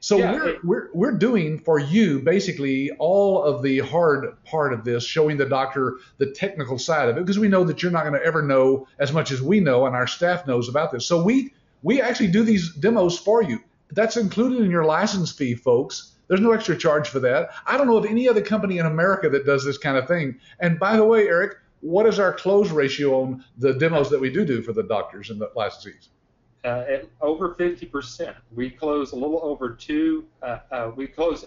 So we're doing for you basically all of the hard part of this, showing the doctor the technical side of it, because we know that you're not going to ever know as much as we know and our staff knows about this. So we actually do these demos for you. That's included in your license fee, folks. There's no extra charge for that. I don't know of any other company in America that does this kind of thing. And by the way, Eric, what is our close ratio on the demos that we do for the doctors and the licensees? At over 50%. We close a little over two. We close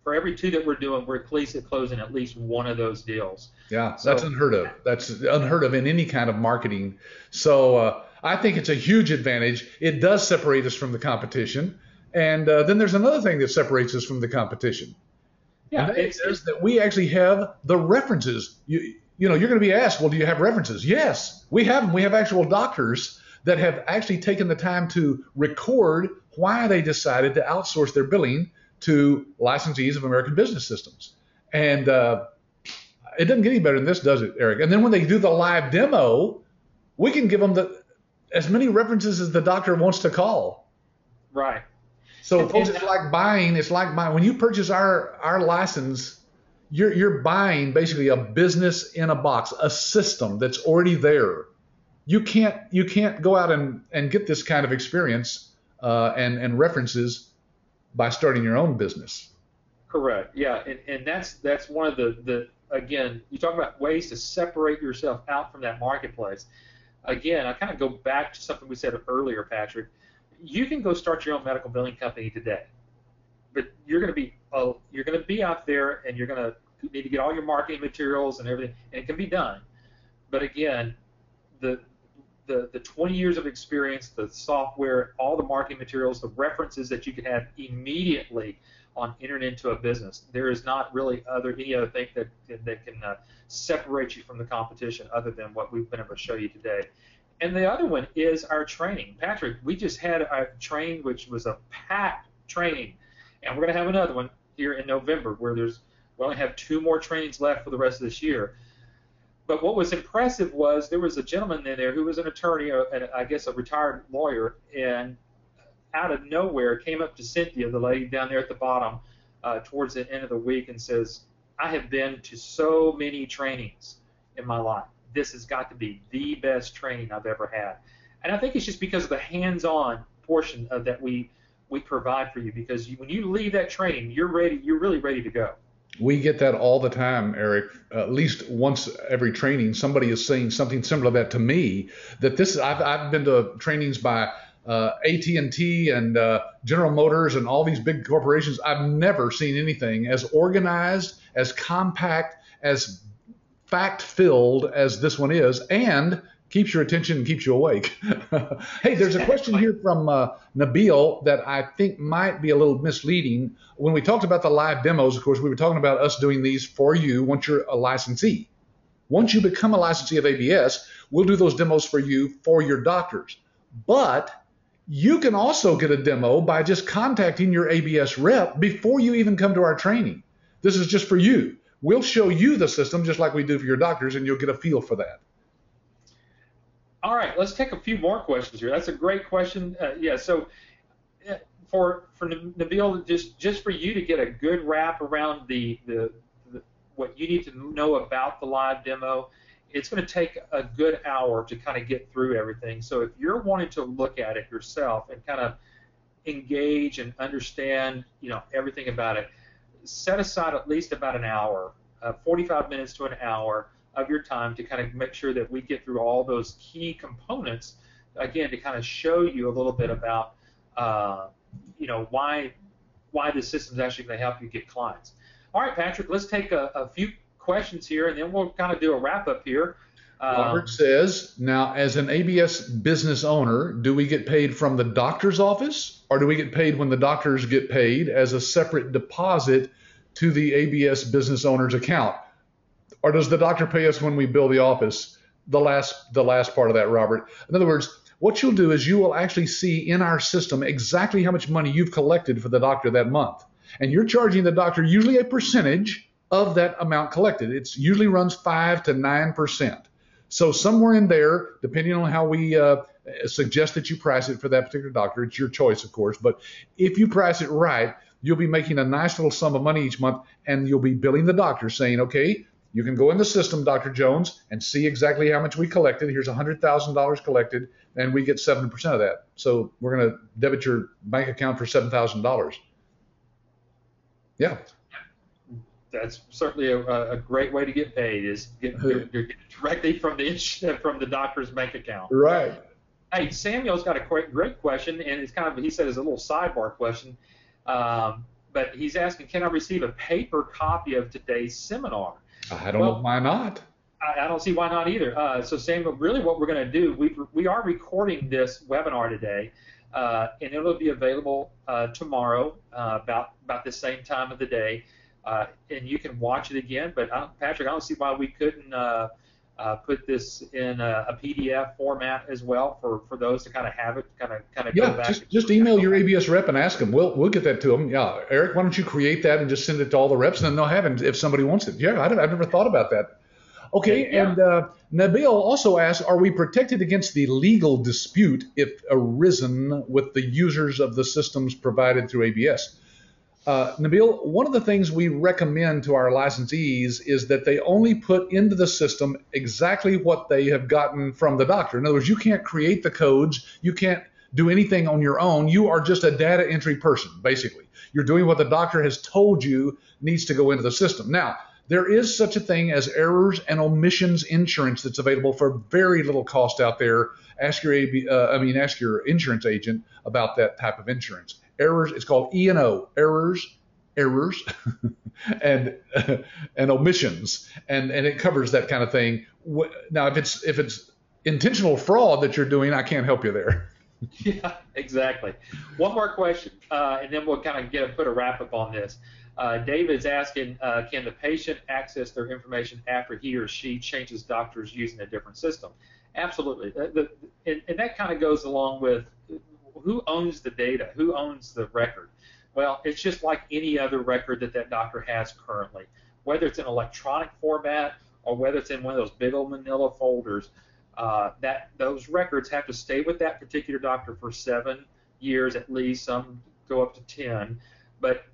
for every two that we're doing, we're at least closing at least one of those deals. Yeah, so, that's unheard of. That's unheard of in any kind of marketing. So I think it's a huge advantage. It does separate us from the competition. And then there's another thing that separates us from the competition. Yeah, it's that we actually have the references. You're going to be asked, well, do you have references? Yes, we have them. We have actual doctors that have actually taken the time to record why they decided to outsource their billing to licensees of American Business Systems. And it doesn't get any better than this, does it, Eric? And then when they do the live demo, we can give them as many references as the doctor wants to call. Right. So folks, it's like buying. When you purchase our license, you're buying basically a business in a box, a system that's already there. You can't go out and get this kind of experience and references by starting your own business. Correct. Yeah, and that's one of the again, you talk about ways to separate yourself out from that marketplace. Again, I kind of go back to something we said earlier, Patrick. You can go start your own medical billing company today, but you're going to be out there and you're going to need to get all your marketing materials and everything, and it can be done. But again, the 20 years of experience, the software, all the marketing materials, the references that you can have immediately on entering into a business. There is not really any other thing that can separate you from the competition other than what we've been able to show you today. And the other one is our training. Patrick, we just had a training which was a packed training, and we're going to have another one here in November where we only have 2 more trainings left for the rest of this year. But what was impressive was there was a gentleman in there who was an attorney, and I guess a retired lawyer, and out of nowhere came up to Cynthia, the lady down there at the bottom, towards the end of the week and says, I have been to so many trainings in my life. This has got to be the best training I've ever had. And I think it's just because of the hands-on portion of that we we provide for you, because when you leave that training, you're ready. You're really ready to go. We get that all the time, Eric. At least once every training, somebody is saying something similar to that to me. That this, I've been to trainings by AT&T and General Motors and all these big corporations. I've never seen anything as organized, as compact, as fact-filled as this one is, and keeps your attention and keeps you awake. Hey, there's a question here from Nabil that I think might be a little misleading. When we talked about the live demos, of course, we were talking about us doing these for you once you're a licensee. Once you become a licensee of ABS, we'll do those demos for you for your doctors. But you can also get a demo by just contacting your ABS rep before you even come to our training. This is just for you. We'll show you the system just like we do for your doctors, and you'll get a feel for that. All right, let's take a few more questions here. That's a great question. So for Nabil, just for you to get a good wrap around the what you need to know about the live demo, it's going to take a good hour to kind of get through everything. So if you're wanting to look at it yourself and kind of engage and understand, everything about it, set aside at least about an hour, 45 minutes to an hour of your time to kind of make sure that we get through all those key components, again, to kind of show you a little bit about, why the system is actually going to help you get clients. All right, Patrick, let's take a few questions here, and then we'll kind of do a wrap-up here. Robert says, now, as an ABS business owner, do we get paid from the doctor's office, or do we get paid when the doctors get paid as a separate deposit to the ABS business owner's account? Or does the doctor pay us when we bill the office? The last part of that, Robert. In other words, what you'll do is you will actually see in our system exactly how much money you've collected for the doctor that month. And you're charging the doctor usually a percentage of that amount collected. It usually runs 5 to 9%. So somewhere in there, depending on how we suggest that you price it for that particular doctor, it's your choice, of course. But if you price it right, you'll be making a nice little sum of money each month, and you'll be billing the doctor saying, okay, you can go in the system, Dr. Jones, and see exactly how much we collected. Here's $100,000 collected, and we get 7% of that. So we're going to debit your bank account for $7,000. Yeah. That's certainly a great way to get paid, is get directly from the doctor's bank account. Right. Hey, Samuel's got a great question, and it's kind of, he said, it's a little sidebar question, but he's asking, can I receive a paper copy of today's seminar? I don't know why not. I don't see why not either. So Samuel, really what we're going to do, we are recording this webinar today, and it'll be available tomorrow about the same time of the day, and you can watch it again. But Patrick, I don't see why we couldn't put this in a PDF format as well for those to kind of have it, kind of go back. Just email your ABS rep and ask them. We'll get that to them. Yeah, Eric, why don't you create that and just send it to all the reps, and then they'll have it if somebody wants it. Yeah, I've never thought about that. Okay, yeah. And Nabil also asks, are we protected against the legal dispute if arisen with the users of the systems provided through ABS? Nabil, one of the things we recommend to our licensees is that they only put into the system exactly what they have gotten from the doctor. In other words, you can't create the codes. You can't do anything on your own. You are just a data entry person, basically. You're doing what the doctor has told you needs to go into the system. Now, there is such a thing as errors and omissions insurance that's available for very little cost out there. Ask your insurance agent about that type of insurance. Errors, it's called E&O, errors, and omissions, and it covers that kind of thing. Now, if it's intentional fraud that you're doing, I can't help you there. Yeah, exactly. One more question, and then we'll kind of put a wrap up on this. David's asking, can the patient access their information after he or she changes doctors using a different system? Absolutely. And that kind of goes along with who owns the data, who owns the record. Well, it's just like any other record that doctor has currently, whether it's in electronic format or whether it's in one of those big old manila folders. Those records have to stay with that particular doctor for 7 years at least. Some go up to 10, but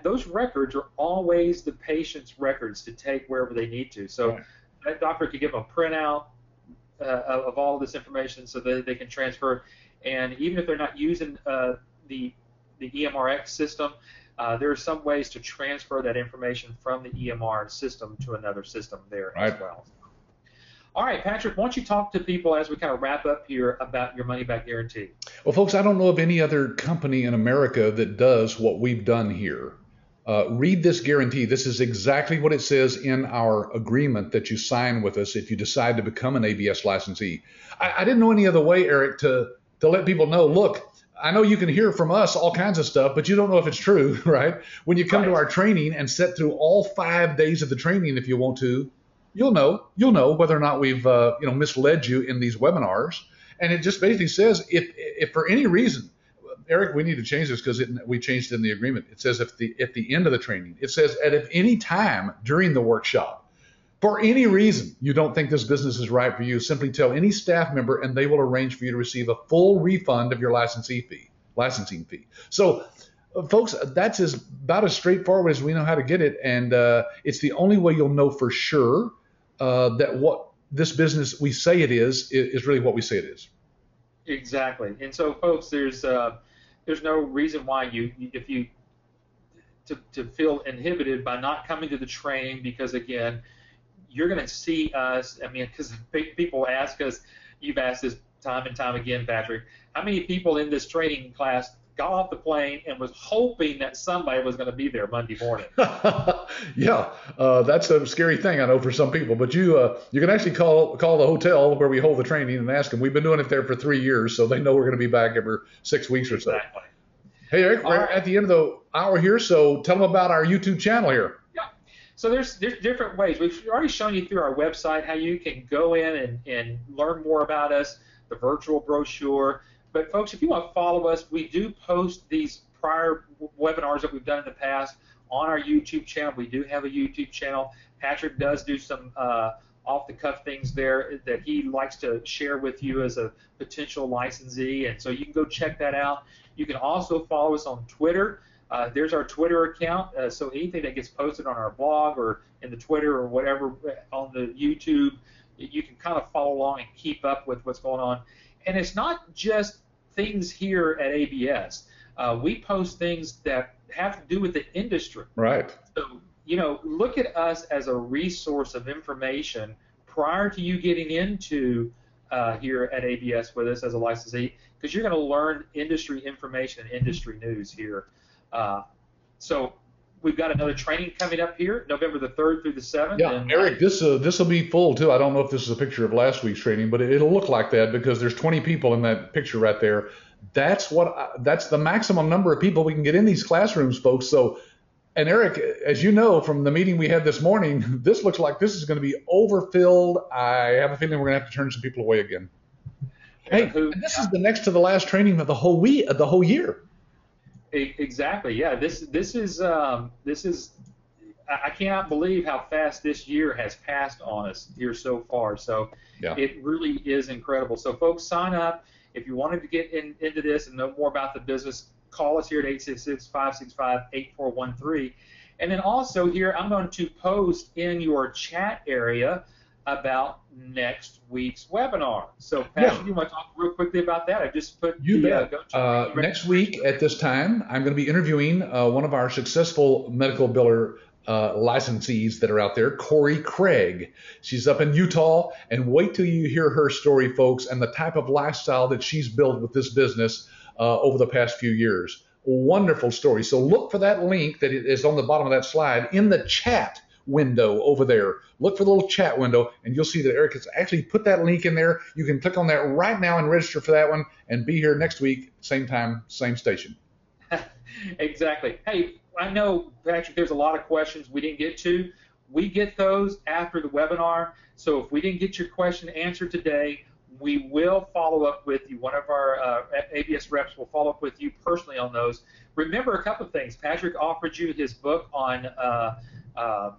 those records are always the patient's records to take wherever they need to. So that doctor could give them a printout of all of this information so that they can transfer. And even if they're not using the the EMRX system, there are some ways to transfer that information from the EMR system to another system there as well. All right, Patrick, why don't you talk to people as we kind of wrap up here about your money-back guarantee? Well, folks, I don't know of any other company in America that does what we've done here. Read this guarantee. This is exactly what it says in our agreement that you sign with us if you decide to become an ABS licensee. I didn't know any other way, Eric, to let people know, look, I know you can hear from us all kinds of stuff, but you don't know if it's true, right? When you come to our training and sit through all 5 days of the training, if you want to, you'll know whether or not we've misled you in these webinars. And it just basically says if for any reason, Eric, we need to change this because we changed it in the agreement. It says at the end of the training, it says at any time during the workshop, for any reason you don't think this business is right for you, simply tell any staff member and they will arrange for you to receive a full refund of your licensing fee. So folks, that's about as straightforward as we know how to get it. And it's the only way you'll know for sure that what this business we say it is really what we say it is. Exactly. And so, folks, there's no reason why to feel inhibited by not coming to the training, because again, you're going to see us. I mean, because people ask us, you've asked this time and time again, Patrick, how many people in this training class got off the plane and was hoping that somebody was going to be there Monday morning? Yeah, that's a scary thing, I know, for some people. But you can actually call the hotel where we hold the training and ask them. We've been doing it there for 3 years, so they know we're going to be back every 6 weeks or so. Exactly. Hey, Eric, we're at the end of the hour here, so tell them about our YouTube channel here. Yeah. So there's different ways. We've already shown you through our website how you can go in and learn more about us, the virtual brochure. But folks, if you want to follow us, we do post these prior webinars that we've done in the past on our YouTube channel. We do have a YouTube channel. Patrick does do some off-the-cuff things there that he likes to share with you as a potential licensee, and so you can go check that out. You can also follow us on Twitter. There's our Twitter account, so anything that gets posted on our blog or in the Twitter or whatever on the YouTube, you can kind of follow along and keep up with what's going on. And it's not just things here at ABS. We post things that have to do with the industry. Right. So, look at us as a resource of information prior to you getting into here at ABS with us as a licensee, because you're going to learn industry information and industry news here. So we've got another training coming up here, November the 3rd through the 7th. Yeah, and, Eric, this will be full too. I don't know if this is a picture of last week's training, but it'll look like that because there's 20 people in that picture right there. That's the maximum number of people we can get in these classrooms, folks. So, and Eric, as you know from the meeting we had this morning, this looks like this is going to be overfilled. I have a feeling we're going to have to turn some people away again. Hey, and this is the next to the last training of the whole year. Exactly. Yeah. This is I cannot believe how fast this year has passed on us here so far. So It really is incredible. So folks, sign up if you wanted to get into this and know more about the business. Call us here at 866-565-8413. And then also here, I'm going to post in your chat area about next week's webinar. So, Patrick, you want to talk real quickly about that? I just put next week at this time, I'm going to be interviewing one of our successful medical biller licensees that are out there, Corey Craig. She's up in Utah, and wait till you hear her story, folks, and the type of lifestyle that she's built with this business over the past few years. Wonderful story. So look for that link that is on the bottom of that slide in the chat window over there. Look for the little chat window, and you'll see that Eric has actually put that link in there. You can click on that right now and register for that one and be here next week, same time, same station. Exactly. Hey, I know, Patrick, there's a lot of questions we didn't get to. We get those after the webinar, so if we didn't get your question answered today, we will follow up with you. One of our ABS reps will follow up with you personally on those. Remember a couple of things. Patrick offered you his book on how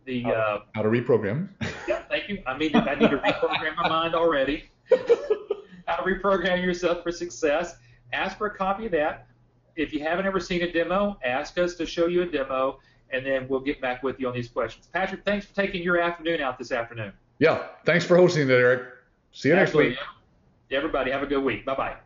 to reprogram. Yeah, thank you. I need to reprogram my mind already. How to reprogram yourself for success. Ask for a copy of that. If you haven't ever seen a demo, ask us to show you a demo, and then we'll get back with you on these questions. Patrick, thanks for taking your afternoon out this afternoon. Yeah, thanks for hosting it, Eric. See you next week. Everybody, have a good week. Bye-bye.